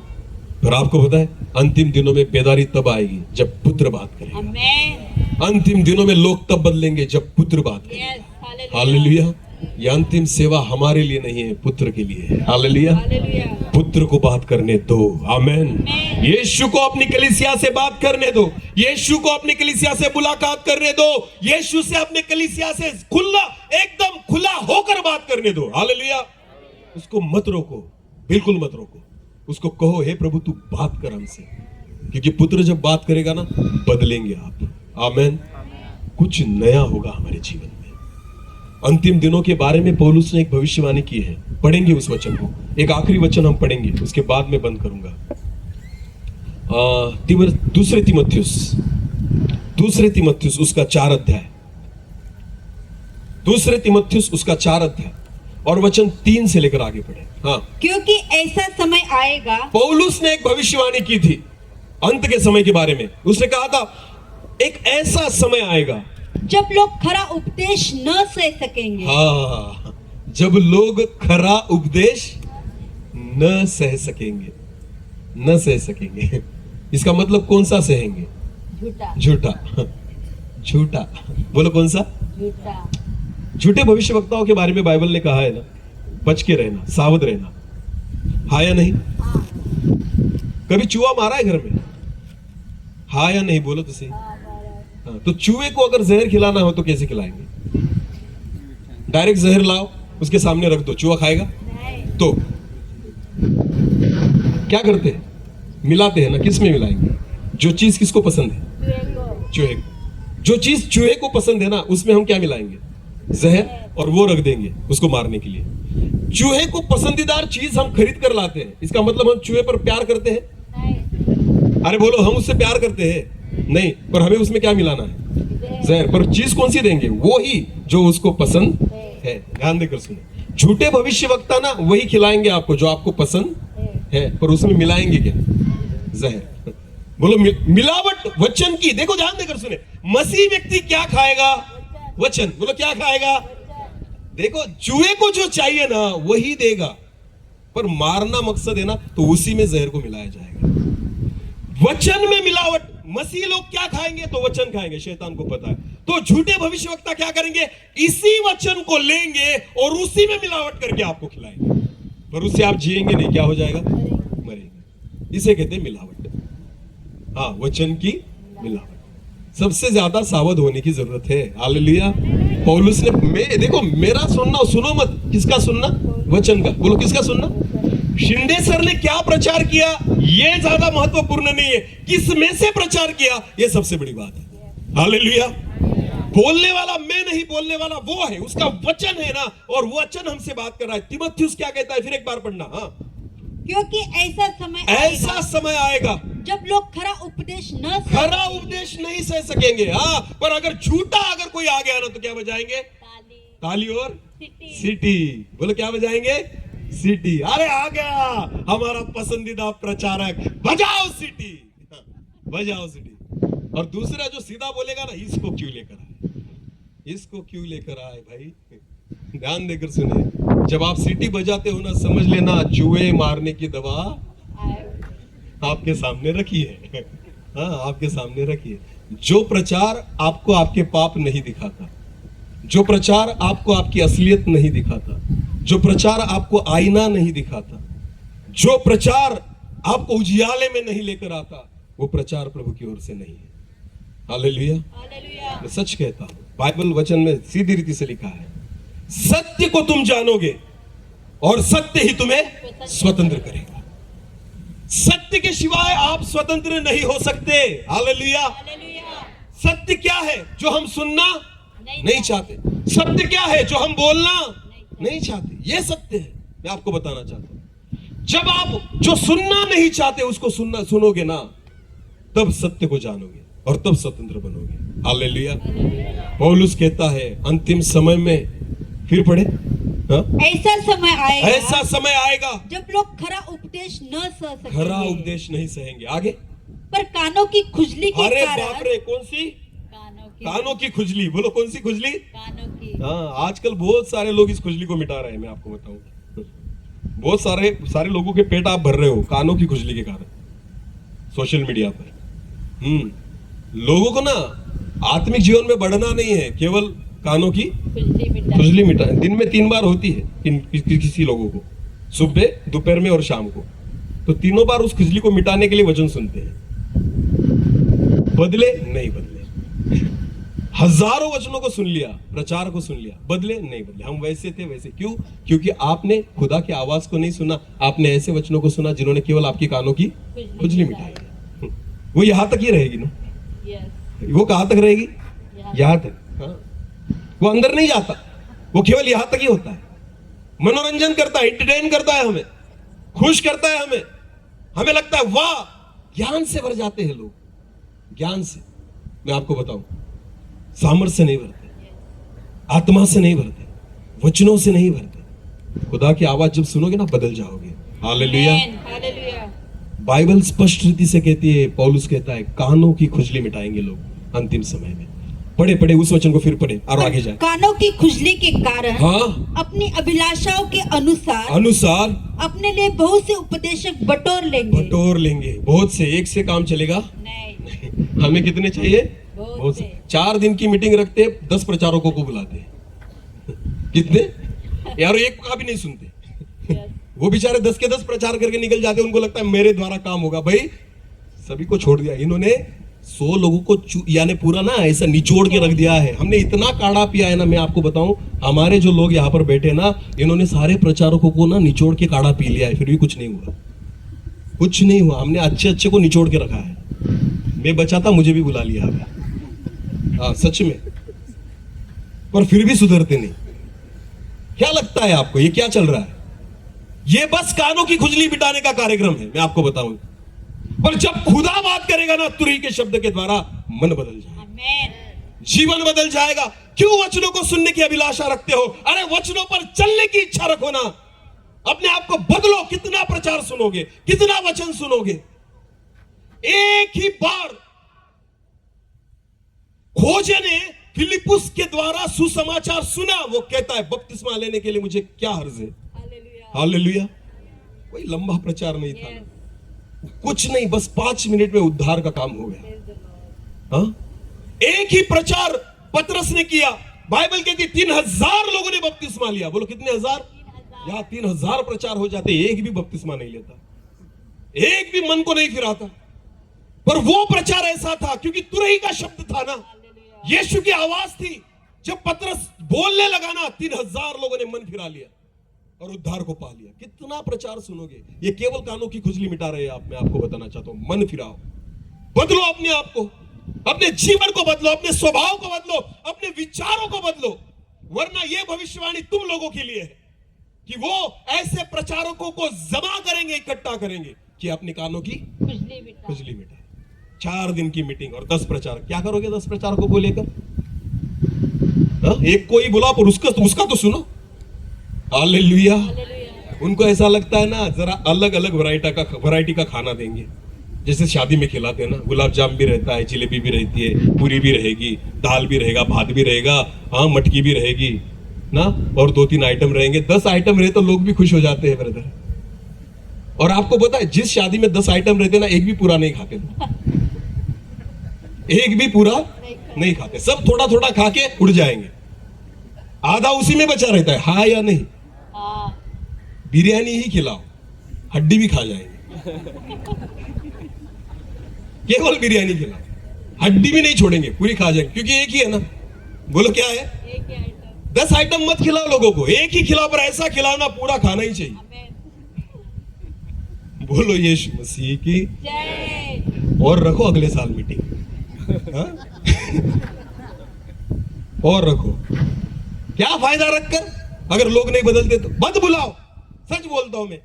Speaker 1: पर आपको पता है, अंतिम दिनों में बेदारी तब आएगी जब पुत्र बात करेगा। अंतिम दिनों में लोग तब बदलेंगे जब पुत्र बात करेगा। हालेलुया। ये अंतिम सेवा हमारे लिए नहीं है, पुत्र के लिए है। हालेलुया। पुत्र को बात करने दो। आमेन। यीशु को अपनी कलीसिया से बात करने दो, यीशु को अपनी कलीसिया से मुलाकात करने दो, यीशु से अपने कलीसिया से खुला, एकदम खुला होकर बात करने दो। हालेलुया। उसको मत रोको, बिल्कुल मत रोको। उसको कहो, हे प्रभु तू बात कर हमसे, क्योंकि पुत्र जब बात करेगा ना, बदलेंगे आप। आमेन। कुछ नया होगा हमारे जीवन में। अंतिम दिनों के बारे में पौलुस ने एक भविष्यवाणी की है, पढ़ेंगे उस वचन को। एक आखिरी वचन हम पढ़ेंगे, उसके बाद में बंद करूंगा। दूसरे तिमुथियुस उसका 4 अध्याय, दूसरे तिमुथियुस उसका 4 अध्याय और वचन 3 से लेकर आगे पढ़े। हाँ,
Speaker 2: क्योंकि ऐसा समय आएगा।
Speaker 1: पौलुस ने एक भविष्यवाणी की थी अंत के समय के बारे में। उसने कहा था एक ऐसा समय आएगा
Speaker 2: जब लोग खरा उपदेश न सह सकेंगे।
Speaker 1: हाँ, जब लोग खरा उपदेश न सह सकेंगे, न सह सकेंगे। इसका मतलब कौन सा सहेंगे?
Speaker 2: झूठा।
Speaker 1: झूठा। झूठा। बोलो कौन सा?
Speaker 2: झूठा।
Speaker 1: झूठे भविष्यवक्ताओं के बारे में बाइबल ने कहा है ना, बच के रहना, सावध रहना। हाँ या नहीं? कभी चूहा मारा है घर में? हाँ या नहीं? बोलो तो सही। हाँ, तो चूहे को अगर जहर खिलाना हो तो कैसे खिलाएंगे? डायरेक्ट जहर लाओ, उसके सामने रख दो, चूहा खाएगा? तो क्या करते हैं? मिलाते हैं ना। किस में मिलाएंगे? जो चीज किसको पसंद है? चूहे को। जो चीज चूहे को पसंद है ना, उसमें हम क्या मिलाएंगे? जहर, और वो रख देंगे उसको मारने के लिए। चूहे को पसंदीदार चीज हम खरीद कर लाते हैं, इसका मतलब हम चूहे पर प्यार करते हैं? अरे बोलो, हम उससे प्यार करते हैं? नहीं, पर हमें उसमें क्या मिलाना है? जहर। पर चीज कौन सी देंगे? वो ही जो उसको पसंद है। ध्यान देकर सुनो, झूठे भविष्यवक्ता ना वही खिलाएंगे आपको जो आपको पसंद है, पर उसमें मिलाएंगे क्या? जहर। बोलो मिलावट वचन की। देखो ध्यान देकर सुने, मसीह व्यक्ति क्या खाएगा? वचन। बोलो क्या खाएगा? देखो, चूहे को जो चाहिए ना वही देगा, पर मारना मकसद है ना, तो उसी में जहर को मिलाया जाएगा। वचन में मिलावट। मसीह लोग क्या खाएंगे? तो वचन खाएंगे, शैतान को पता है। तो झूठे भविष्यवक्ता क्या करेंगे? इसी वचन को लेंगे और उसी में मिलावट करके आपको खिलाएंगे, पर उससे आप जिएंगे नहीं। क्या हो जाएगा? मरेंगे। इसे कहते हैं मिलावट। हाँ, वचन की मिलावट। सबसे ज्यादा सावध होने की जरूरत है। हालेलुया। पौलुस ने देखो, मेरा सुनना सुनो मत। किसका सुनना? वचन का। बोलो किसका सुनना? शिंदे सर ने क्या प्रचार किया ये ज्यादा महत्वपूर्ण नहीं है, किसमें से प्रचार किया ये सबसे बड़ी बात है। हालेलुया। बोलने वाला मैं नहीं, बोलने वाला वो है, उसका वचन है ना, और वो वचन हमसे बात कर रहा है। तिमुथियुस क्या कहता है? फिर एक बार पढ़ना। हाँ,
Speaker 2: क्योंकि ऐसा समय
Speaker 1: आएगा
Speaker 2: जब लोग खरा उपदेश
Speaker 1: नहीं सह सकेंगे। हाँ, पर अगर झूठा अगर कोई आ गया ना तो क्या बजाएंगे? ताली और सीटी। बोलो क्या बजाएंगे? सीटी। अरे आ गया हमारा पसंदीदा प्रचारक, बजाओ सीटी, बजाओ सीटी। और दूसरा जो सीधा बोलेगा ना, इसको क्यों लेकर आए, इसको क्यों लेकर आए भाई? ध्यान देकर सुने, जब आप सीटी बजाते हो ना, समझ लेना चूहे मारने की दवा आपके सामने रखी है। हाँ, आपके सामने रखी है। जो प्रचार आपको आपके पाप नहीं दिखाता, जो प्रचार आपको आपकी असलियत नहीं दिखाता, जो प्रचार आपको आईना नहीं दिखाता, जो प्रचार आपको उजियाले में नहीं लेकर आता, वो प्रचार प्रभु की ओर से नहीं है। हालेलुया। मैं सच कहता हूं, बाइबल वचन में सीधी रीति से लिखा है, सत्य को तुम जानोगे और सत्य ही तुम्हें स्वतंत्र करेगा। सत्य के सिवाय आप स्वतंत्र नहीं हो सकते। हालेलुया। सत्य क्या है जो हम सुनना नहीं चाहते? सत्य क्या है जो हम बोलना नहीं चाहते? ये सत्य है। मैं आपको बताना चाहता हूं, जब आप जो सुनना नहीं चाहते उसको सुनोगे ना, तब सत्य को जानोगे और तब स्वतंत्र बनोगे। हालेलुया। पौलुस कहता है अंतिम समय में, फिर पढ़े,
Speaker 2: ऐसा समय आएगा
Speaker 1: जब
Speaker 2: लोग खरा उपदेश न सह सकेंगे।
Speaker 1: खरा उपदेश नहीं सहेंगे। आगे,
Speaker 2: पर कानों की खुजली के
Speaker 1: अरे
Speaker 2: कारण।
Speaker 1: बाप रे, कौन सी? कानों की खुजली। बोलो कौन सी खुजली?
Speaker 2: कानों की।
Speaker 1: हाँ, आजकल बहुत सारे लोग इस खुजली को मिटा रहे हैं। मैं आपको बताऊं, बहुत सारे लोगों के पेट आप भर रहे हो कानों की खुजली के कारण, सोशल मीडिया पर। लोगों को ना आत्मिक जीवन में बढ़ना नहीं है, केवल कानों की खुजली मिटाए। दिन में 3 बार होती है किसी लोगों को, सुबह, दोपहर में और शाम को। तो तीनों बार उस खुजली को मिटाने के लिए वचन सुनते हैं। बदले नहीं बदले। हजारों वचनों को सुन लिया, प्रचार को सुन लिया, बदले नहीं बदले। हम वैसे थे वैसे। क्यों? क्योंकि आपने खुदा की आवाज को नहीं सुना, आपने ऐसे वचनों को सुना जिन्होंने केवल आपकी कानों की खुजली मिटाई। वो यहां तक ही रहेगी ना। वो कहां तक रहेगी? यहां तक। हाँ, वो अंदर नहीं जाता, वो केवल यहां तक ही होता है। मनोरंजन करता है, एंटरटेन करता है, हमें खुश करता है। हमें लगता है वाह, ज्ञान से भर जाते हैं लोग, ज्ञान से। मैं आपको बताऊं, सामर्थ्य से नहीं भरते, आत्मा से नहीं भरते, वचनों से नहीं भरते। खुदा की आवाज जब सुनोगे ना, बदल जाओगे। हालेलुया। बाइबल स्पष्ट रीति से कहती है, पौलुस कहता है कानों की खुजली मिटाएंगे लोग अंतिम समय में। पढ़े उस वचन को, फिर पढ़े और आगे जाए।
Speaker 2: कानों की खुजली के कारण,
Speaker 1: हाँ,
Speaker 2: अपनी अभिलाषाओं के अनुसार अपने लिए बहुत से उपदेशक बटोर लेंगे। बहुत से, एक से काम चलेगा नहीं। हमें कितने चाहिए? बहुत से। 4 दिन की मीटिंग रखते, 10 प्रचारकों को बुलाते। कितने यार? एक का भी नहीं सुनते। वो बेचारे 10 के 10 प्रचार करके निकल जाते, उनको लगता है मेरे द्वारा काम होगा। भाई, सभी को छोड़ दिया इन्होंने। 100 लोगों को यानी पूरा ना ऐसा निचोड़ के रख दिया है। हमने इतना काढ़ा पिया है ना, मैं आपको बताऊं, हमारे जो लोग यहाँ पर बैठे ना, इन्होंने सारे प्रचारकों को ना निचोड़ के काढ़ा पी लिया है, फिर भी कुछ नहीं हुआ। कुछ नहीं हुआ। हमने अच्छे को निचोड़ के रखा है। मैं बचा था, मुझे भी बुला लिया। हाँ, सच में। पर फिर भी सुधरते नहीं। क्या लगता है आपको, ये क्या चल रहा है? ये बस कानों की खुजली मिटाने का कार्यक्रम है, मैं आपको बताऊं। पर जब खुदा बात करेगा ना, तुरही के शब्द के द्वारा मन बदल जाएगा, जीवन बदल जाएगा। क्यों वचनों को सुनने की अभिलाषा रखते हो? अरे वचनों पर चलने की इच्छा रखो ना। अपने आप को बदलो। कितना प्रचार सुनोगे, कितना वचन सुनोगे? एक ही बार खोजे ने फिलिपुस के द्वारा सुसमाचार सुना। वो कहता है बपतिस्मा लेने के लिए मुझे क्या हर्ज है। हालेलुया। कोई लंबा प्रचार नहीं था, कुछ नहीं, बस 5 मिनट में उद्धार का काम हो गया। हाँ? एक ही प्रचार पतरस ने किया। बाइबल कहती 3000 लोगों ने बपतिस्मा लिया। बोलो कितने हजार? यहां 3000 प्रचार हो जाते, एक भी बपतिस्मा नहीं लेता, एक भी मन को नहीं फिराता। पर वो प्रचार ऐसा था क्योंकि तुरही का शब्द था ना, यीशु की आवाज थी। जब पतरस बोलने लगा ना, 3000 लोगों ने मन फिरा लिया और उद्धार को पा लिया। कितना प्रचार सुनोगे? ये केवल कानों की खुजली मिटा रहे हैं आप। मैं आपको बताना चाहता हूं, मन फिराओ, बदलो अपने आप को, अपने जीवन को बदलो, अपने स्वभाव को बदलो, अपने विचारों को बदलो। वरना यह भविष्यवाणी तुम लोगों के लिए है कि वो ऐसे प्रचारकों को जमा करेंगे, इकट्ठा करेंगे कि अपने कानों की खुजली मिटाए। 4 दिन की मीटिंग और 10 प्रचार। क्या करोगे 10 प्रचारकों को लेकर? एक को ही बुला, पर उसका तो सुनो। हालेलुया। उनको ऐसा लगता है ना, जरा अलग अलग वैरायटी का खाना देंगे। जैसे शादी में खिलाते हैं ना, गुलाब जाम भी रहता है, जलेबी भी रहती है, पूरी भी रहेगी, दाल भी रहेगा, भात भी रहेगा, हाँ, मटकी भी रहेगी।
Speaker 1: ना, और 2-3 आइटम रहेंगे। 10 आइटम रहे तो लोग भी खुश हो जाते हैं ब्रदर। और आपको पता है जिस शादी में 10 आइटम रहते ना, एक भी पूरा नहीं खाते लोग। एक भी पूरा नहीं खाते, सब थोड़ा थोड़ा खा के उड़ जाएंगे, आधा उसी में बचा रहता है। हाँ या नहीं? बिरयानी ही खिलाओ, हड्डी भी खा जाएंगे। केवल बिरयानी खिलाओ, हड्डी भी नहीं छोड़ेंगे, पूरी खा जाएंगे, क्योंकि एक ही है ना। बोलो क्या है? 10 आइटम मत खिलाओ लोगों को, एक ही खिलाओ, पर ऐसा खिलाओ ना पूरा खाना ही चाहिए। बोलो यीशु मसीह की जय। और रखो अगले साल मीटिंग। हाँ? और रखो, क्या फायदा रखकर अगर लोग नहीं बदलते तो? मत बुलाओ, सच बोलता हूं मैं,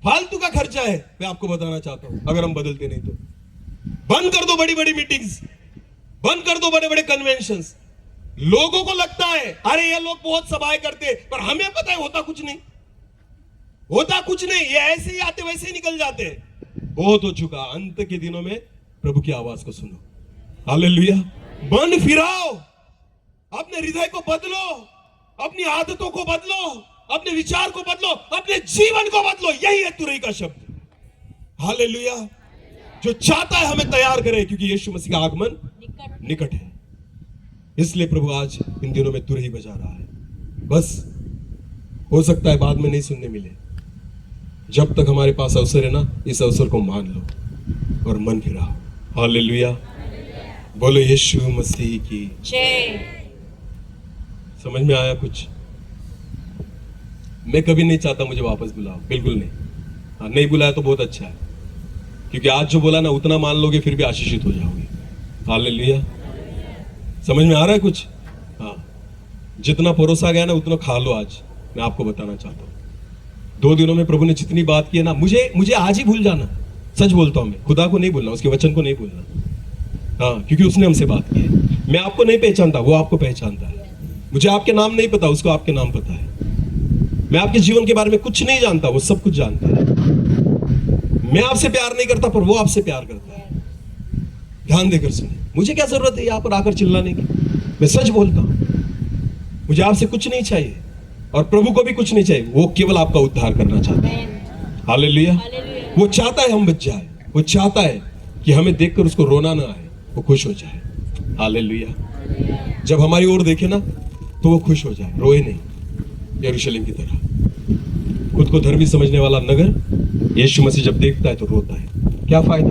Speaker 1: फालतू का खर्चा है। मैं आपको बताना चाहता हूं, अगर हम बदलते नहीं तो बंद कर दो बड़ी बड़ी मीटिंग्स, बंद कर दो बड़े बड़े कन्वेंशंस। लोगों को लगता है अरे ये लोग बहुत सभाएं करते, पर हमें पता है होता कुछ नहीं, होता कुछ नहीं। ये ऐसे ही आते वैसे ही निकल जाते हैं। बहुत हो चुका, अंत के दिनों में प्रभु की आवाज को सुनो। हालेलुया। मन फिराओ, अपने हृदय को बदलो, अपनी आदतों को बदलो, अपने विचार को बदलो, अपने जीवन को बदलो। यही है तुरई का शब्द। हालेलुया। जो चाहता है हमें तैयार करे, क्योंकि यीशु मसीह का आगमन निकट है। इसलिए प्रभु आज इन दिनों में तुरही बजा रहा है। बस हो सकता है बाद में नहीं सुनने मिले, जब तक हमारे पास अवसर है ना, इस अवसर को मान लो और मन फिराओ। हालेलुया। बोलो यीशु मसीह की जय। समझ में आया कुछ? मैं कभी नहीं चाहता मुझे वापस बुलाओ, बिल्कुल नहीं। हाँ, नहीं बुलाया तो बहुत अच्छा है, क्योंकि आज जो बोला ना उतना मान लोगे, फिर भी आशीषित हो जाओगे। हालेलुया। समझ में आ रहा है कुछ? हाँ, जितना परोसा गया ना उतना खा लो। आज मैं आपको बताना चाहता हूँ, 2 दिनों में प्रभु ने जितनी बात की है ना, मुझे आज ही भूल जाना। सच बोलता हूं मैं, खुदा को नहीं भूलना, उसके वचन को नहीं भूलना। हाँ, क्योंकि उसने हमसे बात की है। मैं आपको नहीं पहचानता, वो आपको पहचानता है। मुझे आपके नाम नहीं पता, उसको आपके नाम पता है। मैं आपके जीवन के बारे में कुछ नहीं जानता, वो सब कुछ जानता है। मैं आपसे प्यार नहीं करता, पर वो आपसे प्यार करता है। ध्यान देकर सुनिए। मुझे क्या जरूरत है यहाँ पर आकर चिल्लाने की? मैं सच बोलता हूं, मुझे आपसे कुछ नहीं चाहिए और प्रभु को भी कुछ नहीं चाहिए। वो केवल आपका उद्धार करना चाहता है। हालेलुया। वो चाहता है हम बच जाए, वो चाहता है कि हमें देखकर उसको रोना ना आए, वो खुश हो जाए। हालेलुया। जब हमारी ओर देखे ना तो वो खुश हो जाए, रोए नहीं। यरूशलेम की तरह खुद को धर्मी समझने वाला नगर यीशु मसीह जब देखता है तो रोता है। क्या फायदा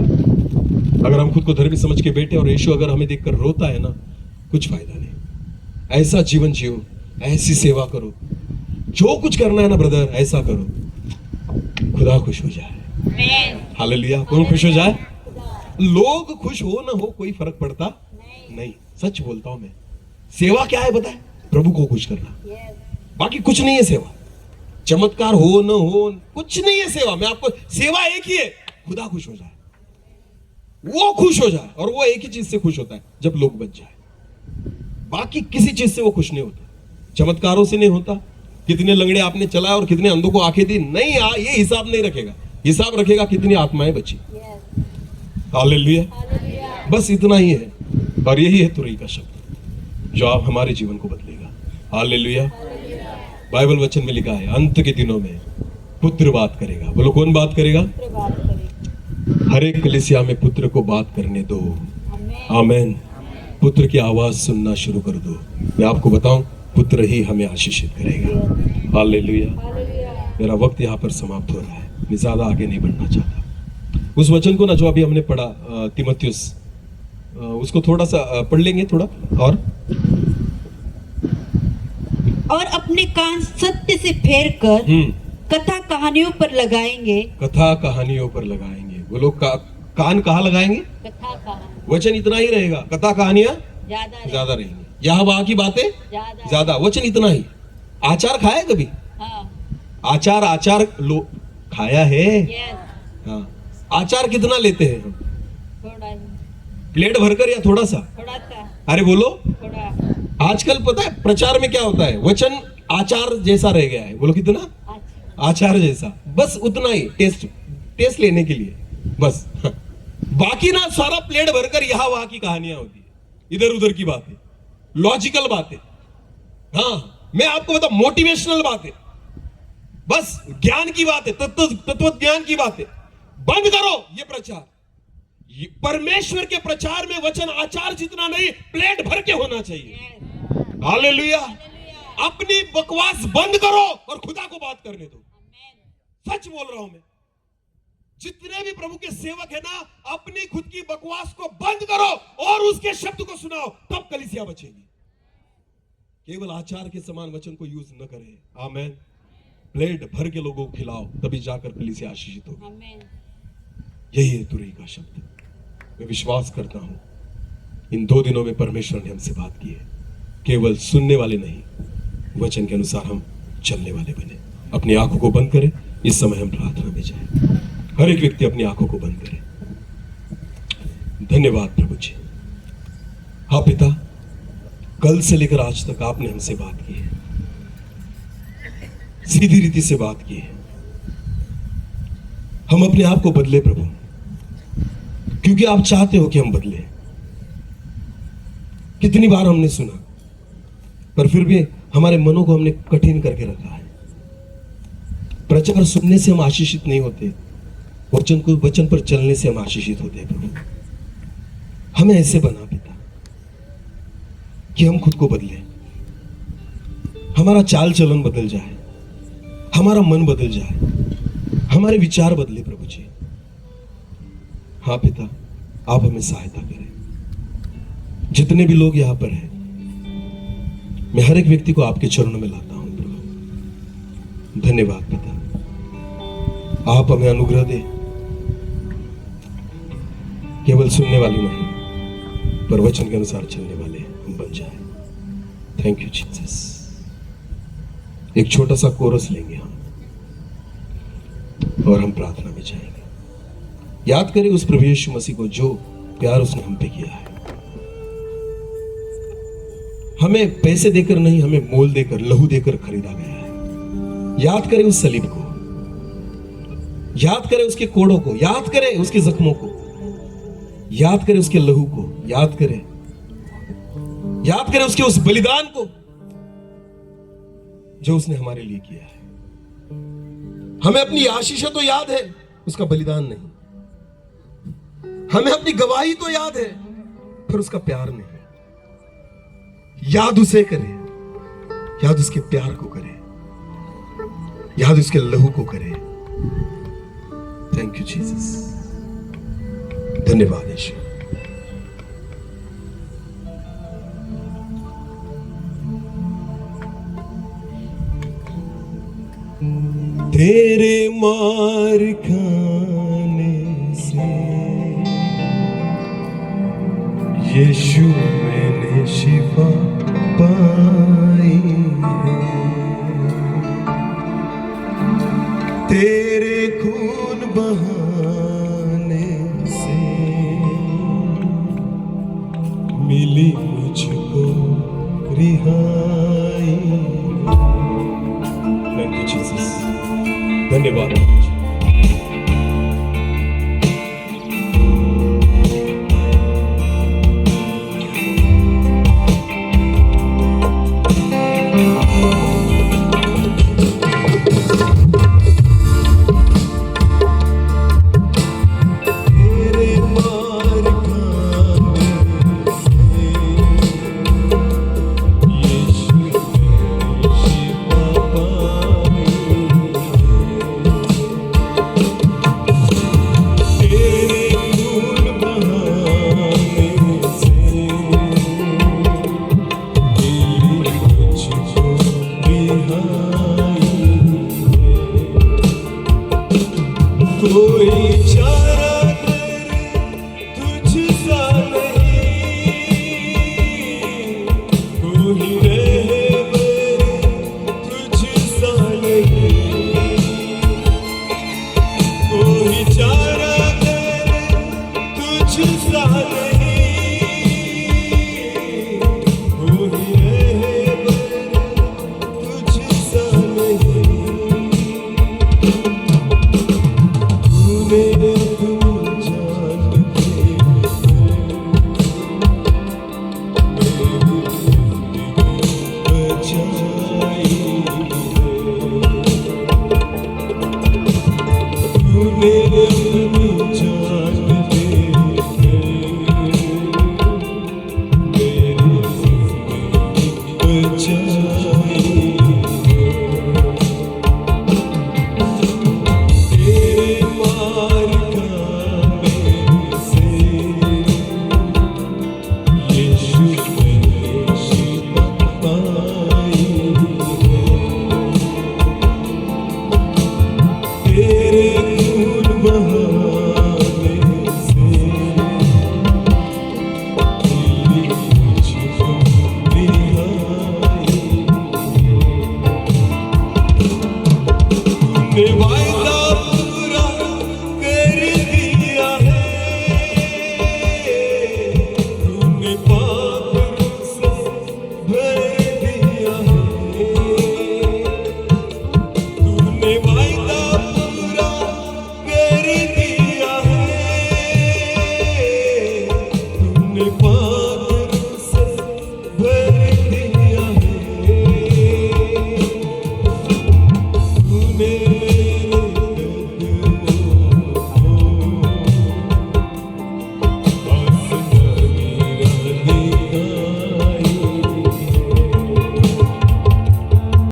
Speaker 1: अगर हम खुद को धर्मी समझ के बैठे और यीशु अगर हमें देखकर रोता है ना, कुछ फायदा नहीं। ऐसा जीवन जियो, ऐसी सेवा करो, जो कुछ करना है ना ब्रदर, ऐसा करो, खुदा खुश हो जाए। हालेलुया। कौन खुश हो जाए? लोग खुश हो ना हो कोई फर्क पड़ता नहीं। सच बोलता हूं मैं। सेवा क्या है बताए? प्रभु को खुश करना, बाकी कुछ नहीं है सेवा। चमत्कार हो न हो कुछ नहीं है सेवा। मैं आपको, सेवा एक ही है, खुदा खुश हो जाए, वो खुश हो जाए। और वो एक ही चीज से खुश होता है, जब लोग बच जाए। बाकी किसी चीज से वो खुश नहीं होता, चमत्कारों से नहीं होता। कितने लंगड़े आपने चलाए और कितने अंधों को आंखें दी, नहीं, ये हिसाब नहीं रखेगा। हिसाब रखेगा कितनी आत्माएं बची। हालेलुया। बस इतना ही है, और यही है तुरई का शब्द जो आप हमारे जीवन को बदलेगा। हालेलुया। बाइबल वचन में लिखा है, अंत के दिनों में पुत्र बात करेगा। बोलो कौन बात करेगा? हर एक कलीसिया में पुत्र को बात करने दो। आमीन। पुत्र की आवाज सुनना शुरू कर दो। मैं आपको बताऊं, पुत्र ही हमें आशीषित करेगा। हालेलुया। मेरा वक्त यहाँ पर समाप्त हो रहा है, मैं ज्यादा आगे नहीं बढ़ना चाहता। उस वचन को ना जो अभी हमने पढ़ा, तीमुथियुस, उसको थोड़ा सा पढ़ लेंगे थोड़ा।
Speaker 2: और अपने कान सत्य से फेर कर कथा कहानियों पर लगाएंगे। कथा कहानियों पर लगाएंगे। वो लोग कान कहाँ लगाएंगे? कथा कहानी। वचन इतना ही रहेगा, कथा कहानियां ज्यादा रहेंगी। यहाँ वहां की बातें ज्यादा, वचन इतना ही। आचार खाया कभी? हाँ। आचार लो खाया है। हाँ। आचार कितना लेते हैं हम? थोड़ा। प्लेट भरकर या थोड़ा सा? थोड़ा सा। अरे बोलो थोड़ा। आजकल पता है प्रचार में क्या होता है, वचन आचार जैसा रह गया है। बोलो कितना? आचार जैसा, बस उतना ही, टेस्ट लेने के लिए बस। बाकी ना सारा प्लेट भरकर यहाँ वहां की कहानियां होती है, इधर उधर की बातें, लॉजिकल बातें। हाँ,
Speaker 1: मैं आपको बता, मोटिवेशनल बात है, बस ज्ञान की बात है, तत्व ज्ञान की बात है। बंद करो ये प्रचार। परमेश्वर के प्रचार में वचन आचार जितना नहीं, प्लेट भर के होना चाहिए। हालेलुया। अपनी बकवास बंद करो और खुदा को बात करने दो। सच बोल रहा हूं मैं। जितने भी प्रभु के सेवक है ना, अपनी खुद की बकवास को बंद करो और उसके शब्द को सुनाओ, तब कलीसिया बचेगी। केवल आचार के समान वचन को यूज न करें। आमेन। प्लेट भर के लोगों को खिलाओ, तभी जाकर कलीसिया आशीषित होगी। यही है तुरही का शब्द। मैं विश्वास करता हूं इन 2 दिनों में परमेश्वर ने हमसे बात की है। केवल सुनने वाले नहीं, वचन के अनुसार हम चलने वाले बने। अपनी आंखों को बंद करें। इस समय हम प्रार्थना में जाएं। हर एक व्यक्ति अपनी आंखों को बंद करे। धन्यवाद प्रभु जी। हाँ पिता, कल से लेकर आज तक आपने हमसे बात की है, सीधी रीति से बात की है। हम अपने आप को बदले प्रभु, क्योंकि आप चाहते हो कि हम बदले। कितनी बार हमने सुना, पर फिर भी हमारे मनों को हमने कठिन करके रखा है। प्रचार सुनने से हम आशीषित नहीं होते, वचन पर चलने से हम आशीषित होते हैं प्रभु। हमें ऐसे बना पिता कि हम खुद को बदले, हमारा चाल चलन बदल जाए, हमारा मन बदल जाए, हमारे विचार बदले प्रभु जी। हाँ पिता, आप हमें सहायता करें। जितने भी लोग यहां पर हैं, मैं हर एक व्यक्ति को आपके चरणों में लाता हूं प्रभु। धन्यवाद पिता, आप हमें अनुग्रह दे। केवल सुनने वाले नहीं, पर वचन के अनुसार चलने वाले हम बन जाए। Thank you Jesus. एक छोटा सा कोरस लेंगे हम और हम प्रार्थना में जाएंगे। याद करें उस प्रभु यीशु मसीह को, जो प्यार उसने हम पे किया है। हमें पैसे देकर नहीं, हमें मोल देकर, लहू देकर खरीदा गया है। याद करें उस सलीब को, याद करें उसके कोड़ों को, याद करें उसके जख्मों को, याद करें उसके लहू को, याद करें उसके उस बलिदान को जो उसने हमारे लिए किया है। हमें अपनी आशीष तो याद है, उसका बलिदान नहीं। हमें अपनी गवाही तो याद है, पर उसका प्यार नहीं। याद उसे करें, याद उसके प्यार को करें, याद उसके लहू को करें। Thank you Jesus. धन्यवाद यीशु। तेरे मार खाने से यीशु मैंने शिफा पाई है। तेरे खून बहाने से मिली मुझको रिहाई। Thank you Jesus. धन्यवाद। जाए